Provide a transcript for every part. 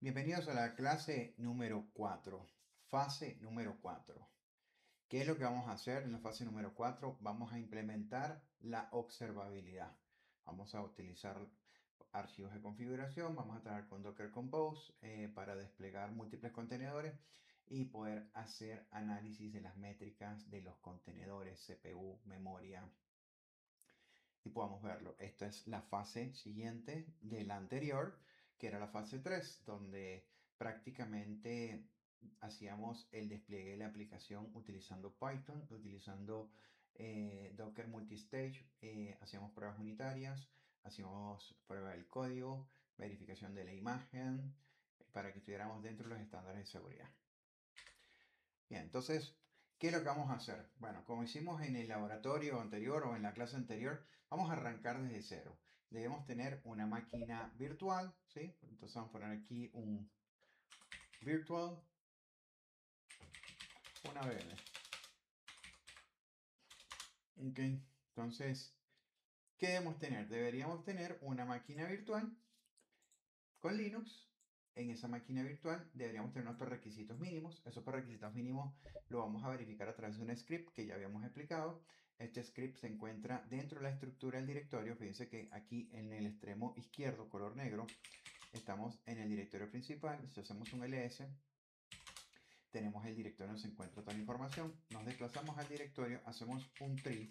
Bienvenidos a la clase número 4, fase número 4. ¿Qué es lo que vamos a hacer en la fase número 4? Vamos a implementar la observabilidad. Vamos a utilizar archivos de configuración, vamos a trabajar con Docker Compose para desplegar múltiples contenedores y poder hacer análisis de las métricas de los contenedores, CPU, memoria, y podamos verlo. Esta es la fase siguiente de la anterior, que era la fase 3, donde prácticamente hacíamos el despliegue de la aplicación utilizando Python, utilizando Docker Multistage, hacíamos pruebas unitarias, hacíamos prueba del código, verificación de la imagen, para que estuviéramos dentro de los estándares de seguridad. Bien, entonces, ¿qué es lo que vamos a hacer? Bueno, como hicimos en el laboratorio anterior o en la clase anterior, vamos a arrancar desde cero. Debemos tener una máquina virtual, ¿sí? Entonces vamos a poner aquí un virtual, una VM. Ok, entonces, ¿qué debemos tener? Deberíamos tener una máquina virtual con Linux. En esa máquina virtual deberíamos tener nuestros requisitos mínimos. Esos requisitos mínimos lo vamos a verificar a través de un script que ya habíamos explicado. Este script se encuentra dentro de la estructura del directorio. Fíjense que aquí en el extremo izquierdo, color negro, estamos en el directorio principal. Si hacemos un ls, tenemos el directorio donde se encuentra toda la información. Nos desplazamos al directorio, hacemos un tree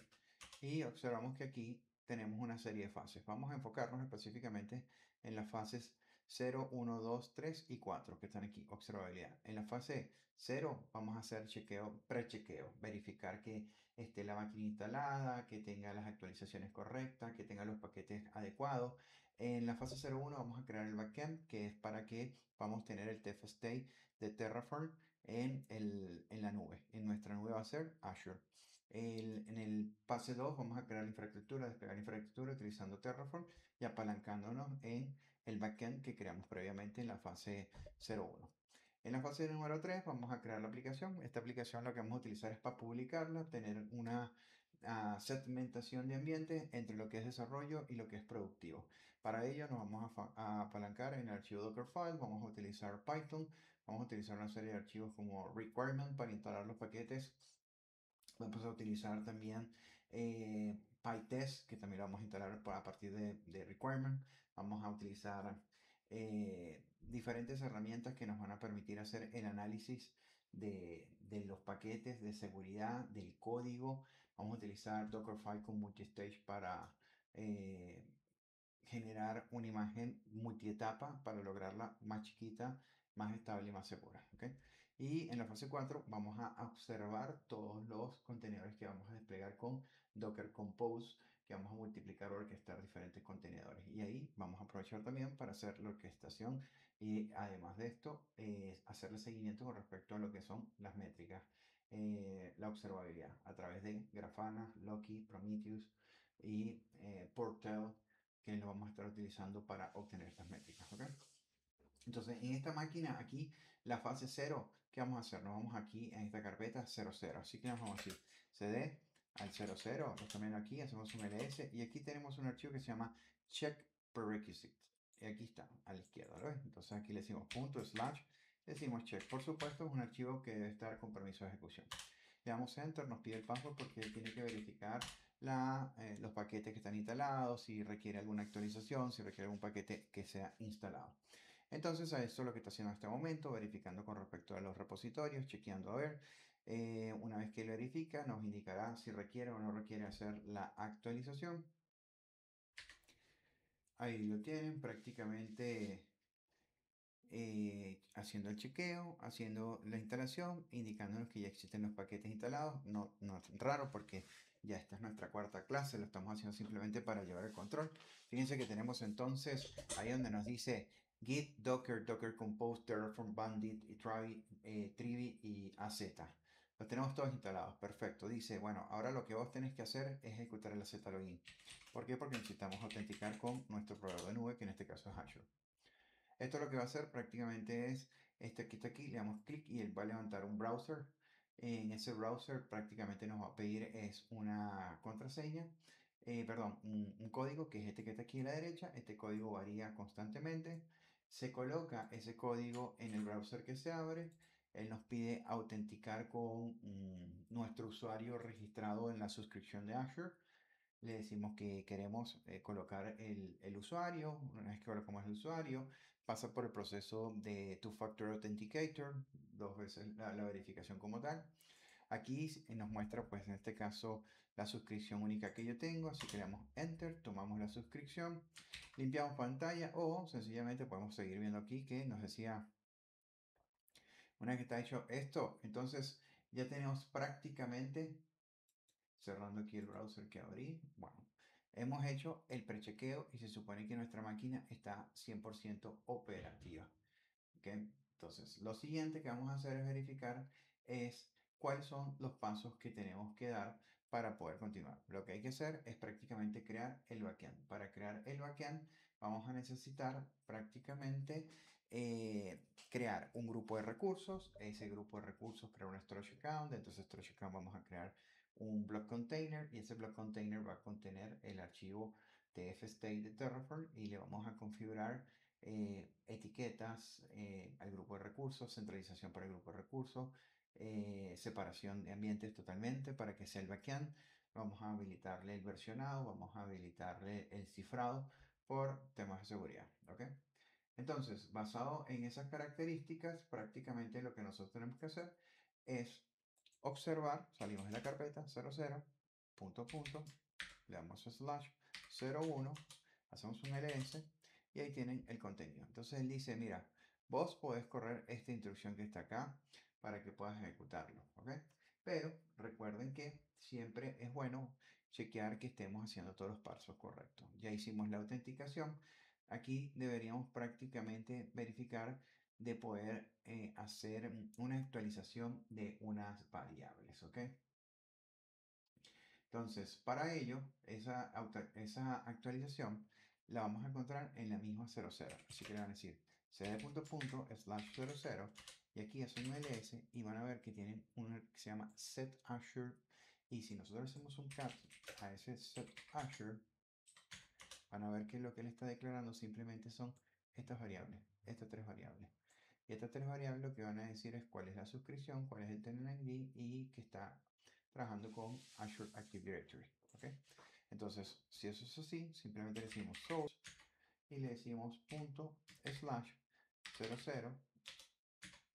y observamos que aquí tenemos una serie de fases. Vamos a enfocarnos específicamente en las fases 0, 1, 2, 3 y 4 que están aquí, observabilidad. En la fase 0 vamos a hacer chequeo, prechequeo, verificar que esté la máquina instalada, que tenga las actualizaciones correctas, que tenga los paquetes adecuados. En la fase 0.1 vamos a crear el backend, que es para que vamos a tener el test state de Terraform en la nube. En nuestra nube va a ser Azure. En el fase 2 vamos a crear la infraestructura, desplegar la infraestructura utilizando Terraform y apalancándonos en el backend que creamos previamente en la fase 0.1. En la fase número 3 vamos a crear la aplicación. Esta aplicación lo que vamos a utilizar es para publicarla, tener una segmentación de ambiente entre lo que es desarrollo y lo que es productivo. Para ello nos vamos a apalancar en el archivo Dockerfile, vamos a utilizar Python, vamos a utilizar una serie de archivos como requirement para instalar los paquetes. Vamos a utilizar también PyTest, que también lo vamos a instalar a partir de requirement. Vamos a utilizar diferentes herramientas que nos van a permitir hacer el análisis de los paquetes de seguridad, del código. Vamos a utilizar Dockerfile con Multistage para eh, generar una imagen multietapa para lograrla más chiquita, más estable y más segura. ¿Okay? Y en la fase 4 vamos a observar todos los contenedores que vamos a desplegar con Docker Compose, que vamos a multiplicar o orquestar diferentes contenedores. Y ahí vamos a aprovechar también para hacer la orquestación y además de esto, hacerle seguimiento con respecto a lo que son las métricas, la observabilidad a través de Grafana, Loki, Prometheus y Portal, que lo vamos a estar utilizando para obtener estas métricas. ¿Okay? Entonces, en esta máquina aquí, la fase 0, ¿qué vamos a hacer? Nos vamos aquí en esta carpeta 00. Así que nos vamos a decir cd al 00, lo también aquí, hacemos un ls y aquí tenemos un archivo que se llama check prerequisite. Y aquí está, a la izquierda, ¿lo ves? Entonces aquí le decimos punto slash, decimos check. Por supuesto, es un archivo que debe estar con permiso de ejecución. Le damos enter, nos pide el password porque él tiene que verificar los paquetes que están instalados, si requiere alguna actualización, si requiere algún paquete que sea instalado. Entonces a eso es lo que está haciendo en este momento, verificando con respecto a los repositorios, chequeando a ver. Una vez que lo verifica, nos indicará si requiere o no requiere hacer la actualización. Ahí lo tienen, prácticamente haciendo el chequeo, haciendo la instalación, indicándonos que ya existen los paquetes instalados. No, no es raro porque ya esta es nuestra cuarta clase, lo estamos haciendo simplemente para llevar el control. Fíjense que tenemos entonces ahí donde nos dice Git, Docker, Docker Compose, Terraform, Bandit, y Trivi y AZ. Los tenemos todos instalados, perfecto. Dice, bueno, ahora lo que vos tenés que hacer es ejecutar el AZ login. ¿Por qué? Porque necesitamos autenticar con nuestro proveedor de nube, que en este caso es Azure. Esto lo que va a hacer prácticamente es, este que está aquí, le damos clic y él va a levantar un browser. En ese browser prácticamente nos va a pedir es una contraseña, perdón, un código que es este que está aquí a la derecha. Este código varía constantemente. Se coloca ese código en el browser que se abre. Él nos pide autenticar con nuestro usuario registrado en la suscripción de Azure. Le decimos que queremos colocar el usuario. Una vez que colocamos el usuario, pasa por el proceso de Two-Factor Authenticator, dos veces la verificación como tal. Aquí nos muestra, pues en este caso, la suscripción única que yo tengo. Así que le damos Enter, tomamos la suscripción, limpiamos pantalla o sencillamente podemos seguir viendo aquí que nos decía, una vez que está hecho esto, entonces ya tenemos prácticamente, cerrando aquí el browser que abrí, bueno, hemos hecho el prechequeo y se supone que nuestra máquina está 100% operativa. ¿Okay? Entonces, lo siguiente que vamos a hacer es verificar es cuáles son los pasos que tenemos que dar para poder continuar. Lo que hay que hacer es prácticamente crear el backend. Para crear el backend vamos a necesitar prácticamente crear un grupo de recursos. Ese grupo de recursos crear un storage account. Dentro de ese storage account vamos a crear un block container y ese block container va a contener el archivo tf-state de Terraform y le vamos a configurar etiquetas al grupo de recursos, centralización para el grupo de recursos, separación de ambientes totalmente para que sea el backend. Vamos a habilitarle el versionado, vamos a habilitarle el cifrado por temas de seguridad. ¿Ok? Entonces, basado en esas características, prácticamente lo que nosotros tenemos que hacer es observar, salimos de la carpeta 00, punto, punto, le damos slash 01, hacemos un ls y ahí tienen el contenido. Entonces él dice, mira, vos podés correr esta instrucción que está acá para que puedas ejecutarlo, ¿ok? Pero recuerden que siempre es bueno chequear que estemos haciendo todos los pasos correctos. Ya hicimos la autenticación. Aquí deberíamos prácticamente verificar de poder hacer una actualización de unas variables, ¿ok? Entonces, para ello, esa actualización la vamos a encontrar en la misma 00. Así que le van a decir cd.punto/00 y aquí hacen un ls y van a ver que tienen una que se llama set Azure. Y si nosotros hacemos un cat a ese set Azure, van a ver que lo que él está declarando simplemente son estas variables, estas tres variables. Y estas tres variables lo que van a decir es cuál es la suscripción, cuál es el tenant ID y que está trabajando con Azure Active Directory. ¿Okay? Entonces, si eso es así, simplemente le decimos source y le decimos punto slash 00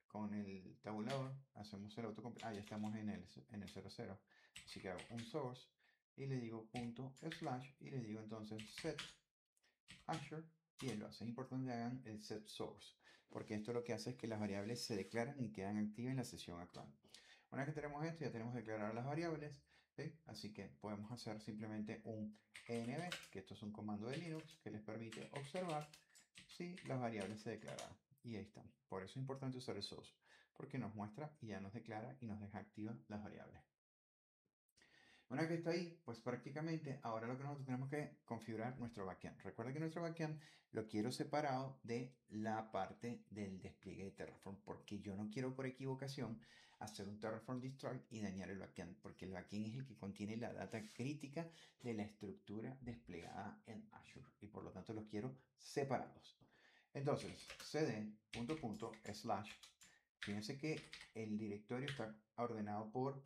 con el tabulador, hacemos el autocomplete. Ya estamos en el 00. Así que hago un source y le digo punto slash y le digo entonces set Azure y él lo hace. Es importante que hagan el set source porque esto lo que hace es que las variables se declaran y quedan activas en la sesión actual. Una vez que tenemos esto, ya tenemos declaradas las variables, ¿sí? Así que podemos hacer simplemente un env, que esto es un comando de Linux que les permite observar si las variables se declararon. Y ahí están. Por eso es importante usar el source, porque nos muestra y ya nos declara y nos deja activas las variables. Una vez que está ahí, pues prácticamente ahora lo que nosotros tenemos que configurar nuestro backend. Recuerda que nuestro backend lo quiero separado de la parte del despliegue de Terraform, porque yo no quiero por equivocación hacer un Terraform destroy y dañar el backend, porque el backend es el que contiene la data crítica de la estructura desplegada en Azure y por lo tanto los quiero separados. Entonces, cd.punto/, fíjense que el directorio está ordenado por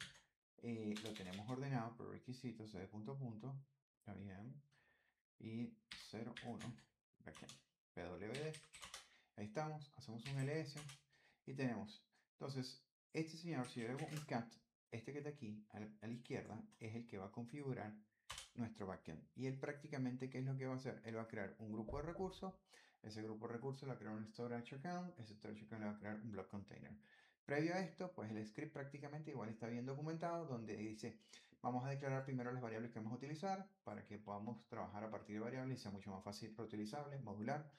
lo tenemos ordenado por requisitos de punto a punto, está bien, y 01, backend, pwd, ahí estamos, hacemos un ls y tenemos, entonces, este señor, si yo le hago un cat, este que está aquí, a la izquierda, es el que va a configurar nuestro backend, y él prácticamente, ¿qué es lo que va a hacer? Él va a crear un grupo de recursos, ese grupo de recursos le va a crear un storage account, ese storage account le va a crear un block container. Previo a esto, pues el script prácticamente igual está bien documentado, donde dice, vamos a declarar primero las variables que vamos a utilizar para que podamos trabajar a partir de variables y sea mucho más fácil reutilizable, modular.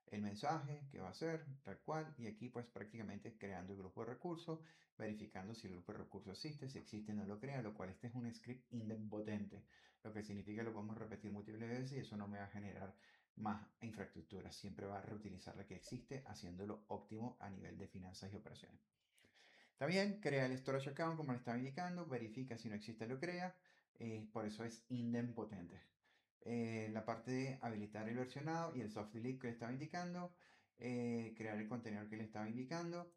El mensaje que va a ser, tal cual, y aquí pues prácticamente creando el grupo de recursos, verificando si el grupo de recursos existe, si existe no lo crea, lo cual este es un script indempotente, lo que significa que lo podemos repetir múltiples veces y eso no me va a generar más infraestructura, siempre va a reutilizar la que existe, haciéndolo óptimo a nivel de finanzas y operaciones. También crea el storage account como le estaba indicando, verifica si no existe lo crea, por eso es indempotente. La parte de habilitar el versionado y el soft delete que le estaba indicando, crear el contenedor que le estaba indicando.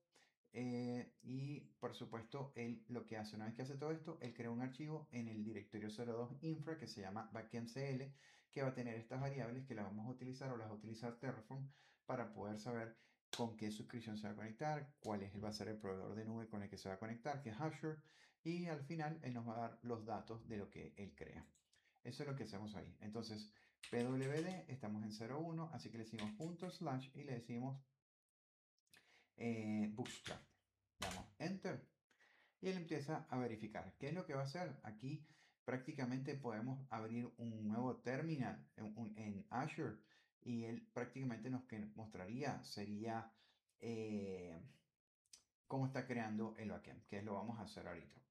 Y por supuesto, él lo que hace, una vez que hace todo esto, él crea un archivo en el directorio 02 infra que se llama backendcl, que va a tener estas variables que las vamos a utilizar o las va a utilizar Terraform para poder saber con qué suscripción se va a conectar, va a ser el proveedor de nube con el que se va a conectar, que es Azure, y al final él nos va a dar los datos de lo que él crea. Eso es lo que hacemos ahí. Entonces, pwd, estamos en 01, así que le decimos punto slash y le decimos bootstrap. Damos enter y él empieza a verificar. ¿Qué es lo que va a hacer? Aquí prácticamente podemos abrir un nuevo terminal en Azure y él prácticamente nos mostraría sería cómo está creando el backend, que lo vamos a hacer ahorita.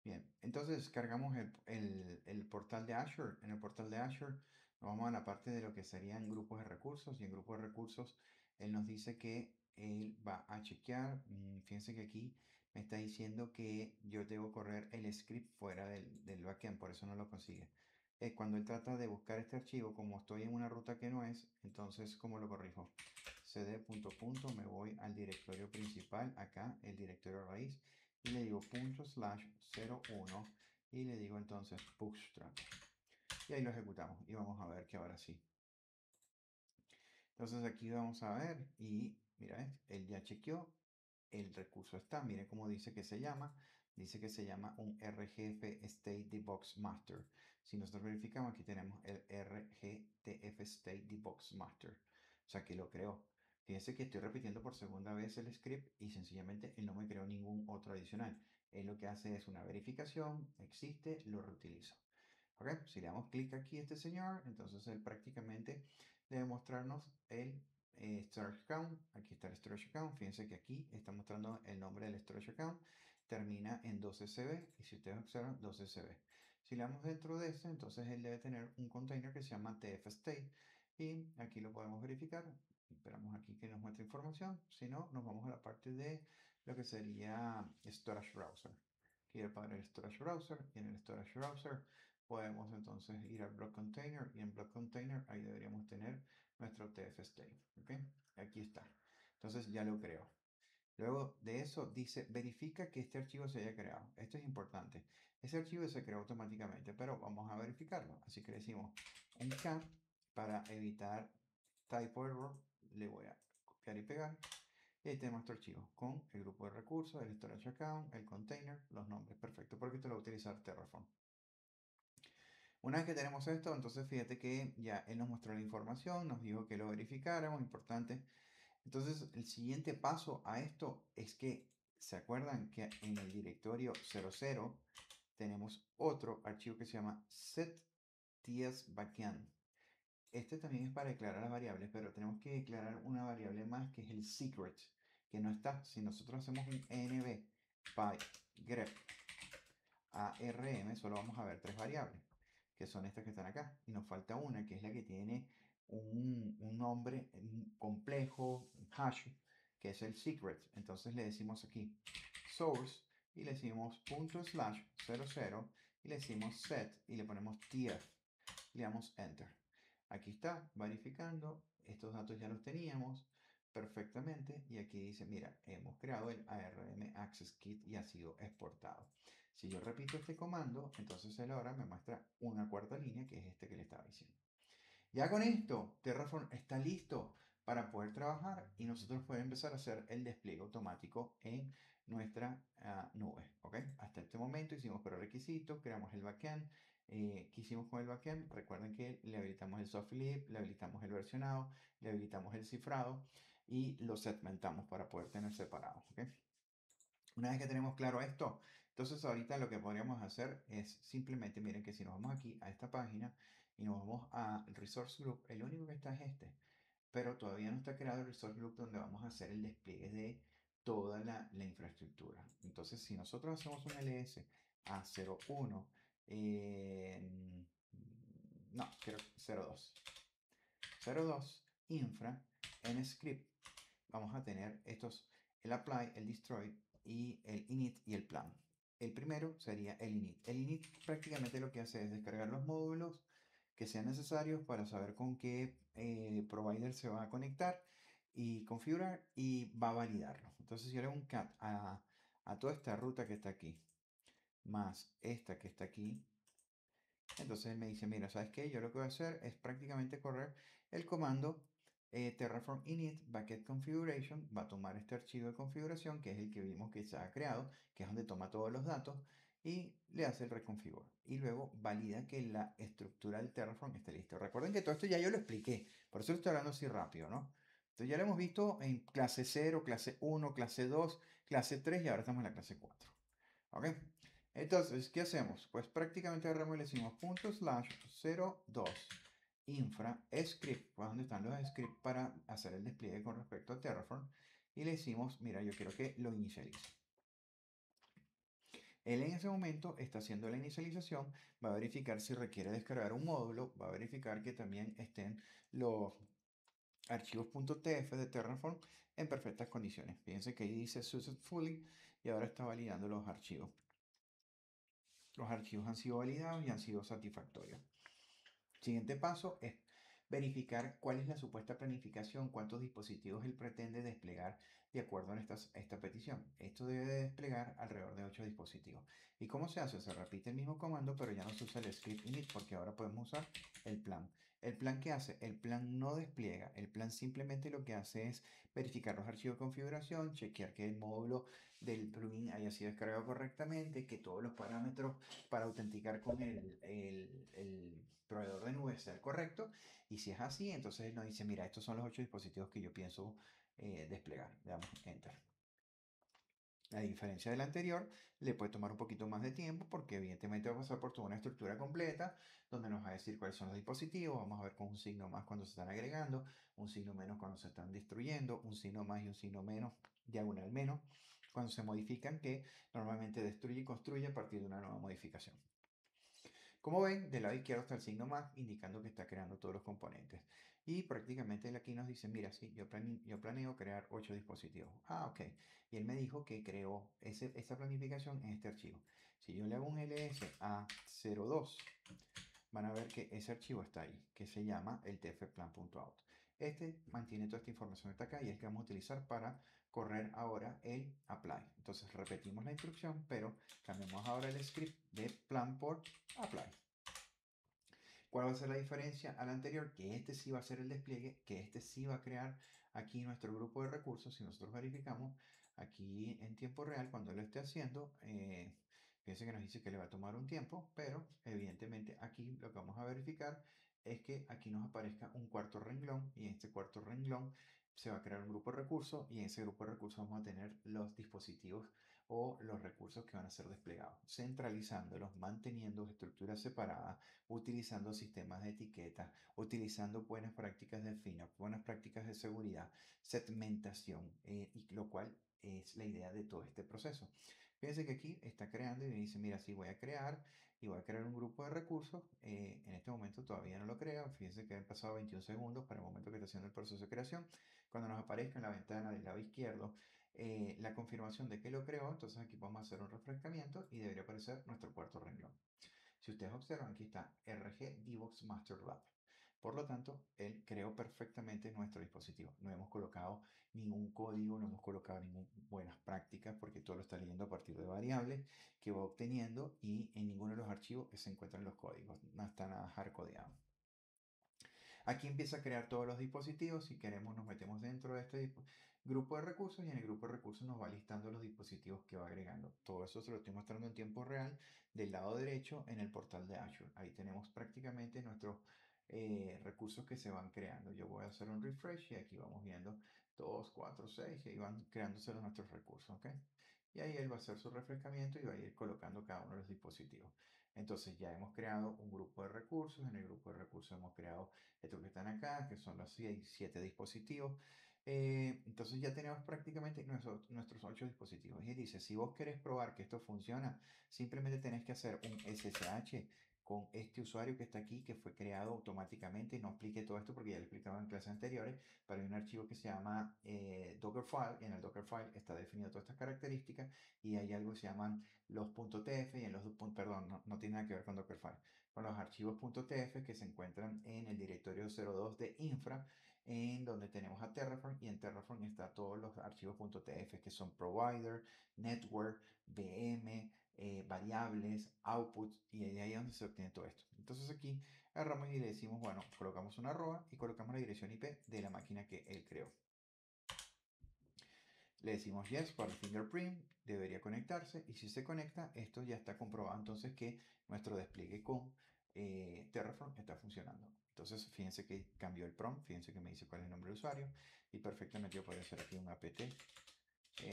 Bien, entonces cargamos el portal de Azure. En el portal de Azure nos vamos a la parte de lo que serían grupos de recursos y en grupos de recursos él nos dice que él va a chequear. Fíjense que aquí me está diciendo que yo debo correr el script fuera del backend, por eso no lo consigue. Cuando él trata de buscar este archivo, como estoy en una ruta que no es, entonces ¿cómo lo corrijo? cd punto punto, me voy al directorio principal, acá el directorio raíz, y le digo punto slash 01 y le digo entonces bootstrap y ahí lo ejecutamos y vamos a ver que ahora sí. Entonces aquí vamos a ver y mira, él ya chequeó, el recurso está, miren cómo dice que se llama, dice que se llama un RGF State Debox Master. Si nosotros verificamos, aquí tenemos el RGTF State Debox Master, o sea que lo creó. Fíjense que estoy repitiendo por segunda vez el script y sencillamente él no me creó ningún otro adicional. Él lo que hace es una verificación, existe, lo reutilizo. ¿Ok? Si le damos clic aquí a este señor, entonces él prácticamente debe mostrarnos el storage account. Aquí está el storage account. Fíjense que aquí está mostrando el nombre del storage account. Termina en 12cb y si ustedes observan 12cb. Si le damos dentro de este, entonces él debe tener un container que se llama tfstate y aquí lo podemos verificar. Esperamos aquí que nos muestre información. Si no, nos vamos a la parte de lo que sería storage browser. Quiero para el storage browser y en el storage browser podemos entonces ir al block container y en block container ahí deberíamos tener nuestro tfstate. ¿Ok? Aquí está. Entonces ya lo creo. Luego de eso dice verifica que este archivo se haya creado. Esto es importante. Ese archivo se creó automáticamente, pero vamos a verificarlo. Así que le decimos un cat para evitar typo error. Le voy a copiar y pegar. Y ahí tenemos nuestro archivo con el grupo de recursos, el storage account, el container, los nombres. Perfecto, porque esto lo va a utilizar Terraform. Una vez que tenemos esto, entonces fíjate que ya él nos mostró la información, nos dijo que lo verificáramos, importante. Entonces el siguiente paso a esto es que, ¿se acuerdan que en el directorio 00 tenemos otro archivo que se llama settsbackend? Este también es para declarar las variables, pero tenemos que declarar una variable más que es el secret, que no está. Si nosotros hacemos un env by grep arm, solo vamos a ver tres variables, que son estas que están acá. Y nos falta una, que es la que tiene un nombre complejo, un hash, que es el secret. Entonces le decimos aquí source y le decimos punto slash 00 y le decimos set y le ponemos tf. Le damos enter. Aquí está, verificando, estos datos ya los teníamos perfectamente y aquí dice, mira, hemos creado el ARM Access Kit y ha sido exportado. Si yo repito este comando, entonces él ahora me muestra una cuarta línea que es este que le estaba diciendo. Ya con esto, Terraform está listo para poder trabajar y nosotros podemos empezar a hacer el despliegue automático en nuestra nube. ¿Ok? Hasta este momento hicimos prerequisitos, creamos el backend. ¿Qué hicimos con el backend? Recuerden que le habilitamos el soft lib, le habilitamos el versionado, le habilitamos el cifrado y lo segmentamos para poder tener separados. ¿Ok? Una vez que tenemos claro esto, entonces ahorita lo que podríamos hacer es simplemente, miren que si nos vamos aquí a esta página y nos vamos a Resource Group, el único que está es este, pero todavía no está creado el Resource Group donde vamos a hacer el despliegue de toda la infraestructura. Entonces, si nosotros hacemos un ls a 01, no, quiero 02, 02 infra en script, vamos a tener estos, el apply, el destroy y el init y el plan. El primero sería el init. El init prácticamente lo que hace es descargar los módulos que sean necesarios para saber con qué provider se va a conectar y configurar y va a validarlo. Entonces yo le hago un cat a toda esta ruta que está aquí, más esta que está aquí. Entonces él me dice, mira, ¿sabes qué? Yo lo que voy a hacer es prácticamente correr el comando terraform init bucket configuration. Va a tomar este archivo de configuración, que es el que vimos que se ha creado, que es donde toma todos los datos, y le hace el reconfigure. Y luego valida que la estructura del terraform esté listo. Recuerden que todo esto ya yo lo expliqué, por eso lo estoy hablando así rápido, ¿no? Entonces ya lo hemos visto en clase 0, clase 1, clase 2, clase 3 y ahora estamos en la clase 4. ¿Ok? Entonces, ¿qué hacemos? Pues prácticamente agarramos y le decimos punto slash 02 infra script, pues donde están los scripts para hacer el despliegue con respecto a Terraform, y le decimos, mira, yo quiero que lo inicialice. Él en ese momento está haciendo la inicialización, va a verificar si requiere descargar un módulo, va a verificar que también estén los archivos .tf de Terraform en perfectas condiciones. Fíjense que ahí dice successfully y ahora está validando los archivos. Los archivos han sido validados y han sido satisfactorios. Siguiente paso es verificar cuál es la supuesta planificación, cuántos dispositivos él pretende desplegar de acuerdo a esta petición. Esto debe de desplegar alrededor de 8 dispositivos. ¿Y cómo se hace? Se repite el mismo comando, pero ya no se usa el script init porque ahora podemos usar el plan. ¿El plan qué hace? El plan no despliega. El plan simplemente lo que hace es verificar los archivos de configuración, chequear que el módulo del plugin haya sido descargado correctamente, que todos los parámetros para autenticar con el proveedor de nube sea el correcto. Y si es así, entonces él nos dice, mira, estos son los 8 dispositivos que yo pienso desplegar. Le damos Enter. A diferencia del anterior, le puede tomar un poquito más de tiempo porque evidentemente va a pasar por toda una estructura completa donde nos va a decir cuáles son los dispositivos. Vamos a ver con un signo más cuando se están agregando, un signo menos cuando se están destruyendo, un signo más y un signo menos, diagonal menos, cuando se modifican, que normalmente destruye y construye a partir de una nueva modificación. Como ven, del lado izquierdo está el signo más, indicando que está creando todos los componentes. Y prácticamente él aquí nos dice, mira, sí, yo planeo crear 8 dispositivos. Ah, ok. Y él me dijo que creó esa planificación en este archivo. Si yo le hago un ls a 02, van a ver que ese archivo está ahí, que se llama el tfplan.out. Este mantiene toda esta información que está acá y es el que vamos a utilizar para correr ahora el apply. Entonces repetimos la instrucción, pero cambiamos ahora el script de plan por apply. ¿Cuál va a ser la diferencia al anterior? Que este sí va a ser el despliegue, que este sí va a crear aquí nuestro grupo de recursos. Si nosotros verificamos aquí en tiempo real, cuando lo esté haciendo, fíjense que nos dice que le va a tomar un tiempo, pero evidentemente aquí lo que vamos a verificar es que aquí nos aparezca un cuarto renglón y en este cuarto renglón se va a crear un grupo de recursos y en ese grupo de recursos vamos a tener los dispositivos o los recursos que van a ser desplegados, centralizándolos, manteniendo estructuras separadas, utilizando sistemas de etiqueta, utilizando buenas prácticas de FinOps, buenas prácticas de seguridad, segmentación, y lo cual es la idea de todo este proceso. Fíjense que aquí está creando y me dice, mira, sí voy a crear y voy a crear un grupo de recursos. En este momento todavía no lo creo. Fíjense que han pasado 21 segundos para el momento que está haciendo el proceso de creación. Cuando nos aparezca en la ventana del lado izquierdo la confirmación de que lo creó, entonces aquí vamos a hacer un refrescamiento y debería aparecer nuestro cuarto renglón. Si ustedes observan, aquí está RG Divox Master Lab. Por lo tanto, él creó perfectamente nuestro dispositivo. No hemos colocado ningún código, no hemos colocado ninguna buenas prácticas porque todo lo está leyendo a partir de variables que va obteniendo y en ninguno de los archivos se encuentran los códigos. No está nada hardcodeado. Aquí empieza a crear todos los dispositivos. Si queremos, nos metemos dentro de este grupo de recursos y en el grupo de recursos nos va listando los dispositivos que va agregando. Todo eso se lo estoy mostrando en tiempo real del lado derecho en el portal de Azure. Ahí tenemos prácticamente nuestros recursos que se van creando. Yo voy a hacer un refresh y aquí vamos viendo 2, 4, 6 y ahí van creándose nuestros recursos. ¿Ok? Y ahí él va a hacer su refrescamiento y va a ir colocando cada uno de los dispositivos. Entonces ya hemos creado un grupo de recursos. En el grupo de recursos hemos creado estos que están acá, que son los 7 dispositivos. Entonces ya tenemos prácticamente nuestros 8 dispositivos. Y dice, si vos querés probar que esto funciona, simplemente tenés que hacer un SSH con este usuario que está aquí, que fue creado automáticamente. No expliqué todo esto porque ya lo explicaba en clases anteriores, pero hay un archivo que se llama Dockerfile, y en el Dockerfile está definido todas estas características, y hay algo que se llaman los .tf, y en los, perdón, no tiene nada que ver con Dockerfile, con los archivos .tf que se encuentran en el directorio 02 de infra, en donde tenemos a Terraform, y en Terraform está todos los archivos .tf que son provider, network, VM, variables, outputs, y de ahí es donde se obtiene todo esto. Entonces aquí agarramos y le decimos, bueno, colocamos una arroba y colocamos la dirección IP de la máquina que él creó. Le decimos yes para el fingerprint, debería conectarse, y si se conecta, esto ya está comprobado entonces que nuestro despliegue con Terraform está funcionando. Entonces, fíjense que cambió el prompt, fíjense que me dice cuál es el nombre del usuario, y perfectamente yo podría hacer aquí un apt.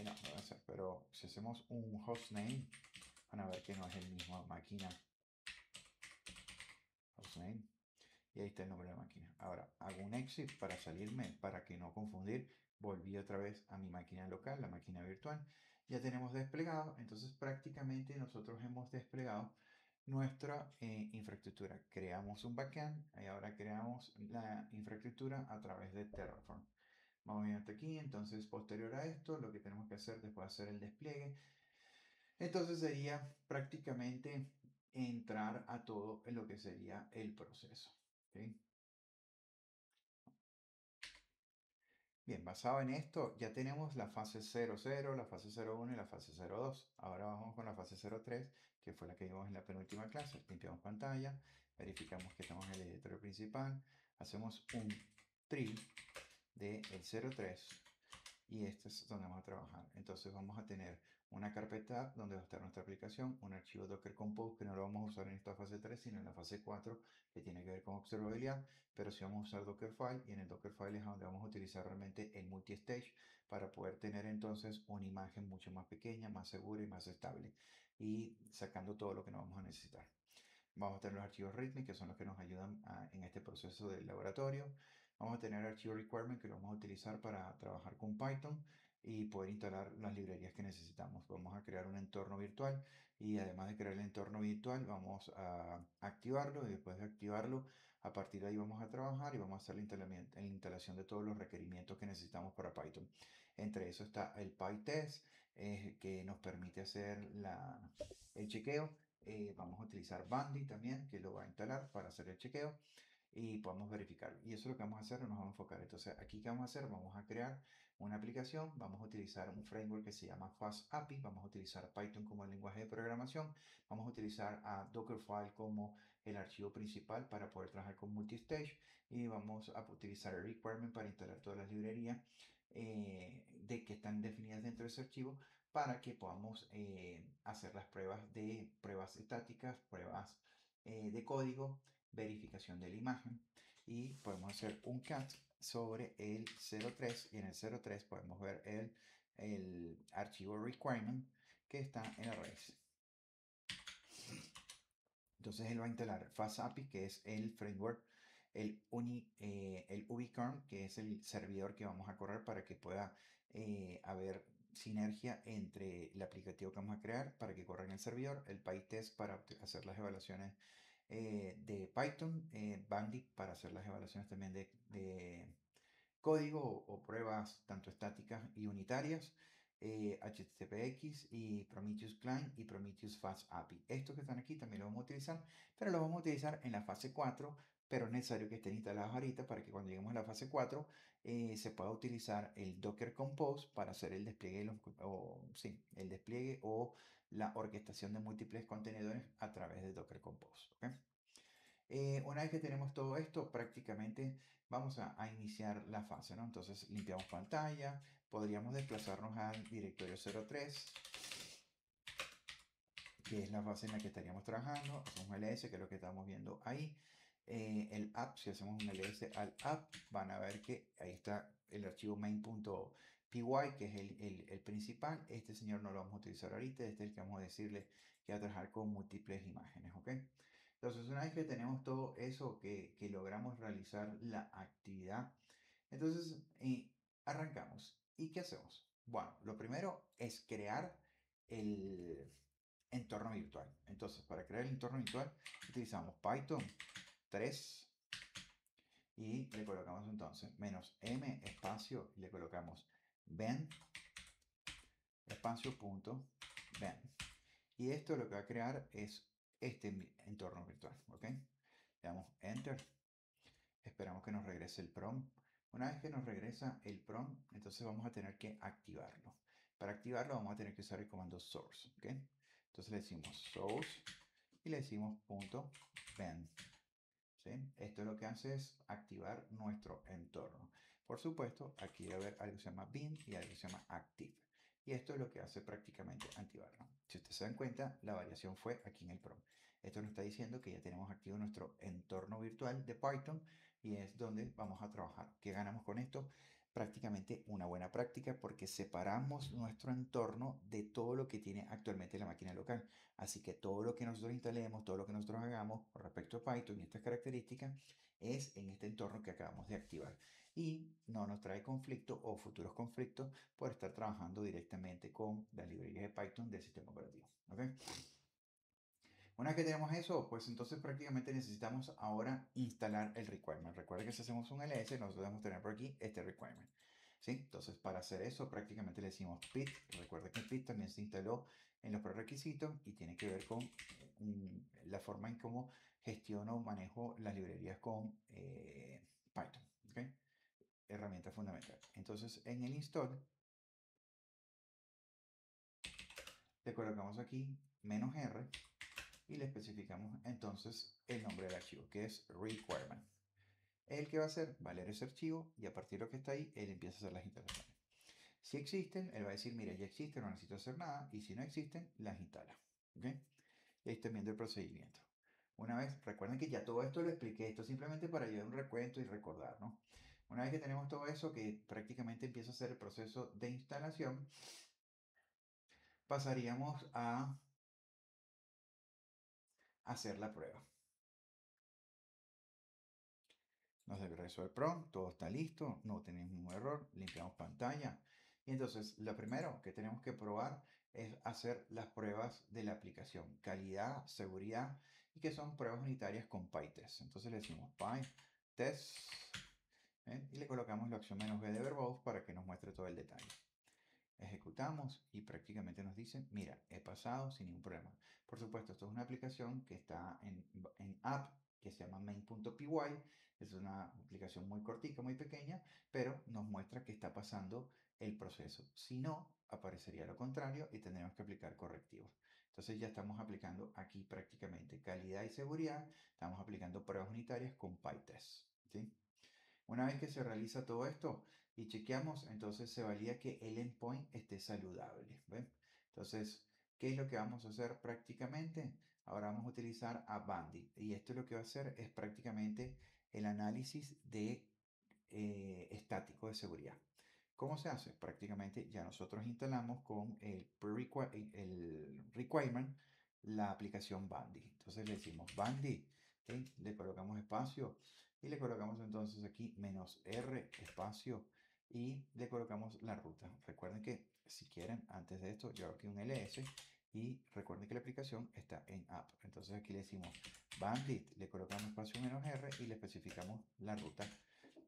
No va a ser, pero si hacemos un hostname, van a ver que no es el mismo máquina. Hostname. Y ahí está el nombre de la máquina. Ahora hago un exit para salirme, para que no confundir. Volví otra vez a mi máquina local, la máquina virtual. Ya tenemos desplegado, entonces prácticamente nosotros hemos desplegado nuestra infraestructura. Creamos un backend y ahora creamos la infraestructura a través de Terraform. Vamos a ir hasta aquí, entonces posterior a esto, lo que tenemos que hacer después de hacer el despliegue, entonces sería prácticamente entrar a todo en lo que sería el proceso. ¿Okay? Bien, basado en esto, ya tenemos la fase 00, la fase 01 y la fase 02. Ahora vamos con la fase 03, que fue la que vimos en la penúltima clase. Limpiamos pantalla, verificamos que estamos en el editorio principal, hacemos un tree del 03, y este es donde vamos a trabajar. Entonces vamos a tener una carpeta donde va a estar nuestra aplicación, un archivo Docker Compose que no lo vamos a usar en esta fase 3, sino en la fase 4, que tiene que ver con observabilidad, pero sí vamos a usar Dockerfile, y en el Dockerfile es donde vamos a utilizar realmente el multi-stage para poder tener entonces una imagen mucho más pequeña, más segura y más estable, y sacando todo lo que no vamos a necesitar. Vamos a tener los archivos README, que son los que nos ayudan en este proceso del laboratorio. Vamos a tener archivo requirement, que lo vamos a utilizar para trabajar con Python y poder instalar las librerías que necesitamos. Vamos a crear un entorno virtual, y además de crear el entorno virtual vamos a activarlo, y después de activarlo, a partir de ahí vamos a trabajar y vamos a hacer la instalación de todos los requerimientos que necesitamos para Python. Entre eso está el PyTest, que nos permite hacer el chequeo. Vamos a utilizar Bandy también, que lo va a instalar para hacer el chequeo, y podemos verificar. Y eso es lo que vamos a hacer, nos vamos a enfocar. Entonces, aquí ¿qué vamos a hacer? Vamos a crear una aplicación, vamos a utilizar un framework que se llama FastAPI, vamos a utilizar Python como el lenguaje de programación, vamos a utilizar a Dockerfile como el archivo principal para poder trabajar con multistage, y vamos a utilizar el requirement para instalar todas las librerías de que están definidas dentro de ese archivo, para que podamos hacer las pruebas estáticas, pruebas de código, verificación de la imagen, y podemos hacer un cat sobre el 03, y en el 03 podemos ver el archivo requirement que está en arrays. Entonces él va a instalar FastAPI, que es el framework, el Ubicon, que es el servidor que vamos a correr para que pueda haber sinergia entre el aplicativo que vamos a crear para que corra en el servidor, el PyTest para hacer las evaluaciones de Python, Bandit para hacer las evaluaciones también de código o pruebas tanto estáticas y unitarias, HTTPX y Prometheus Client y Prometheus Fast API. Estos que están aquí también lo vamos a utilizar, pero lo vamos a utilizar en la fase 4, pero es necesario que estén instalados ahorita para que cuando lleguemos a la fase 4 se pueda utilizar el Docker Compose para hacer el despliegue, el despliegue o la orquestación de múltiples contenedores a través de Docker Compose. ¿Okay? Una vez que tenemos todo esto, prácticamente vamos a iniciar la fase, ¿no? Entonces limpiamos pantalla, podríamos desplazarnos al directorio 03, que es la fase en la que estaríamos trabajando. Hacemos un ls, que es lo que estamos viendo ahí. El app, si hacemos un ls al app, van a ver que ahí está el archivo main.py, que es el principal. Este señor no lo vamos a utilizar ahorita, este es el que vamos a decirle que va a trabajar con múltiples imágenes, ¿ok? Entonces, una vez que tenemos todo eso, que logramos realizar la actividad, entonces arrancamos. ¿Y qué hacemos? Bueno, lo primero es crear el, entorno virtual. Entonces, para crear el entorno virtual, utilizamos Python 3 y le colocamos entonces -m espacio y le colocamos ben espacio punto ben. Y esto lo que va a crear es este entorno virtual, ¿ok? Le damos Enter, esperamos que nos regrese el prompt. Una vez que nos regresa el prompt, entonces vamos a tener que activarlo. Para activarlo vamos a tener que usar el comando source, ¿ok? Entonces le decimos source y le decimos .ben, ¿sí? Esto lo que hace es activar nuestro entorno. Por supuesto, aquí debe haber algo que se llama bin y algo que se llama active. Y esto es lo que hace prácticamente activarlo. Si ustedes se dan cuenta, la variación fue aquí en el prompt. Esto nos está diciendo que ya tenemos activo nuestro entorno virtual de Python y es donde vamos a trabajar. ¿Qué ganamos con esto? Prácticamente una buena práctica porque separamos nuestro entorno de todo lo que tiene actualmente la máquina local. Así que todo lo que nosotros instalemos, todo lo que nosotros hagamos con respecto a Python y estas características es en este entorno que acabamos de activar. Y no nos trae conflicto o futuros conflictos por estar trabajando directamente con las librerías de Python del sistema operativo. ¿Okay? Una vez que tenemos eso, pues entonces prácticamente necesitamos ahora instalar el requirement. Recuerda que si hacemos un ls, nosotros debemos tener por aquí este requirement. ¿Sí? Entonces, para hacer eso, prácticamente le decimos pip. Recuerda que pip también se instaló en los prerequisitos y tiene que ver con la forma en cómo gestiono o manejo las librerías con Python. ¿Okay? Herramienta fundamental. Entonces, en el install, le colocamos aquí "-r" y le especificamos entonces el nombre del archivo, que es requirement. El que va a hacer, va a leer ese archivo y a partir de lo que está ahí, él empieza a hacer las instalaciones. Si existen, él va a decir, mira, ya existen, no necesito hacer nada, y si no existen, las instala. ¿Ok? Y ahí está viendo el procedimiento. Una vez, recuerden que ya todo esto lo expliqué, esto simplemente para llevar un recuento y recordar, ¿no? Una vez que tenemos todo eso, que prácticamente empieza a ser el proceso de instalación, pasaríamos a hacer la prueba. Nos regresó el prompt, todo está listo, no tenemos ningún error, limpiamos pantalla. Y entonces, lo primero que tenemos que probar es hacer las pruebas de la aplicación, calidad, seguridad, y que son pruebas unitarias con PyTest. Entonces le decimos PyTest, y le colocamos la opción "-g" de verbose para que nos muestre todo el detalle. Ejecutamos y prácticamente nos dice, mira, he pasado sin ningún problema. Por supuesto, esto es una aplicación que está en app, que se llama main.py. Es una aplicación muy cortica, muy pequeña, pero nos muestra que está pasando el proceso. Si no, aparecería lo contrario y tendremos que aplicar correctivos. Entonces ya estamos aplicando aquí prácticamente calidad y seguridad. Estamos aplicando pruebas unitarias con PyTest, ¿sí? Una vez que se realiza todo esto y chequeamos, entonces se valida que el endpoint esté saludable. ¿Ven? Entonces, ¿qué es lo que vamos a hacer prácticamente? Ahora vamos a utilizar a Bandit y esto lo que va a hacer es prácticamente el análisis de estático de seguridad. ¿Cómo se hace? Prácticamente ya nosotros instalamos con el requirement la aplicación Bandit. Entonces le decimos Bandit, ¿sí? Le colocamos espacio y le colocamos entonces aquí "-r" espacio y le colocamos la ruta. Recuerden que si quieren, antes de esto, yo hago aquí un ls y recuerden que la aplicación está en app. Entonces aquí le decimos Bandit, le colocamos espacio "-r" y le especificamos la ruta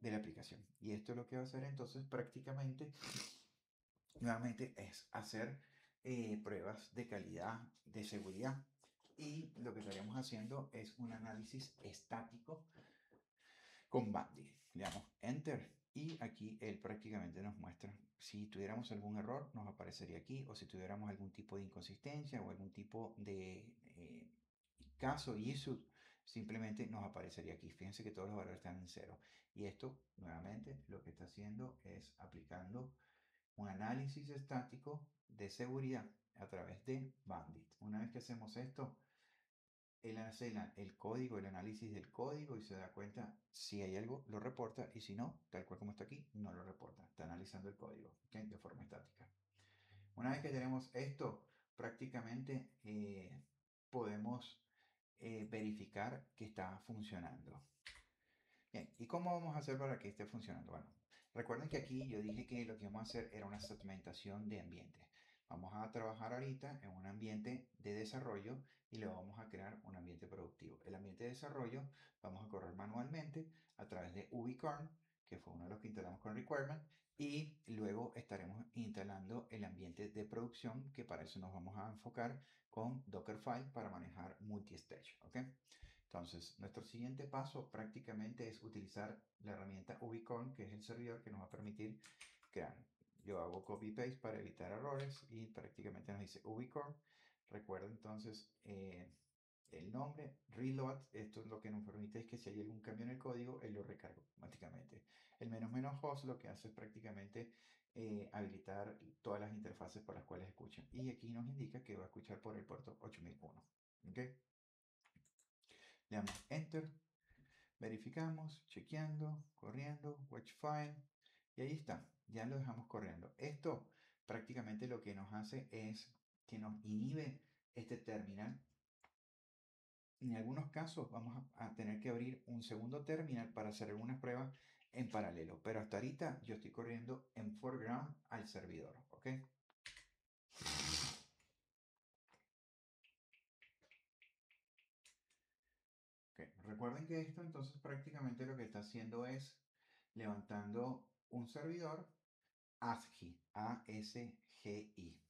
de la aplicación. Y esto es lo que va a hacer entonces prácticamente, nuevamente, es hacer pruebas de calidad, de seguridad. Y lo que estaríamos haciendo es un análisis estático con Bandit. Le damos Enter y aquí él prácticamente nos muestra si tuviéramos algún error, nos aparecería aquí, o si tuviéramos algún tipo de inconsistencia o algún tipo de caso issue, simplemente nos aparecería aquí. Fíjense que todos los valores están en cero. Y esto, nuevamente, lo que está haciendo es aplicando un análisis estático de seguridad a través de Bandit. Una vez que hacemos esto, él hace el código, el análisis del código y se da cuenta si hay algo, lo reporta y si no, tal cual como está aquí, no lo reporta. Está analizando el código, ¿okay? De forma estática. Una vez que tenemos esto, prácticamente podemos verificar que está funcionando. Bien, ¿y cómo vamos a hacer para que esté funcionando? Bueno, recuerden que aquí yo dije que lo que íbamos a hacer era una segmentación de ambientes. Vamos a trabajar ahorita en un ambiente de desarrollo y le vamos a crear un ambiente productivo. El ambiente de desarrollo vamos a correr manualmente a través de ubicorn, que fue uno de los que instalamos con requirement, y luego estaremos instalando el ambiente de producción, que para eso nos vamos a enfocar con Dockerfile para manejar multi-stage, ¿ok? Entonces, nuestro siguiente paso prácticamente es utilizar la herramienta ubicorn, que es el servidor que nos va a permitir crear. Yo hago copy-paste para evitar errores y prácticamente nos dice ubicorn. Recuerda entonces el nombre, reload, esto es lo que nos permite es que si hay algún cambio en el código, él lo recarga automáticamente. El menos host lo que hace es prácticamente habilitar todas las interfaces por las cuales escucha. Y aquí nos indica que va a escuchar por el puerto 8001. ¿Ok? Le damos Enter, verificamos, chequeando, corriendo, watch file, y ahí está, ya lo dejamos corriendo. Esto prácticamente lo que nos hace es que nos inhibe este terminal. En algunos casos vamos a tener que abrir un segundo terminal para hacer algunas pruebas en paralelo, pero hasta ahorita yo estoy corriendo en foreground al servidor, ¿ok? Ok, recuerden que esto entonces prácticamente lo que está haciendo es levantando un servidor ASGI, A-S-G-I.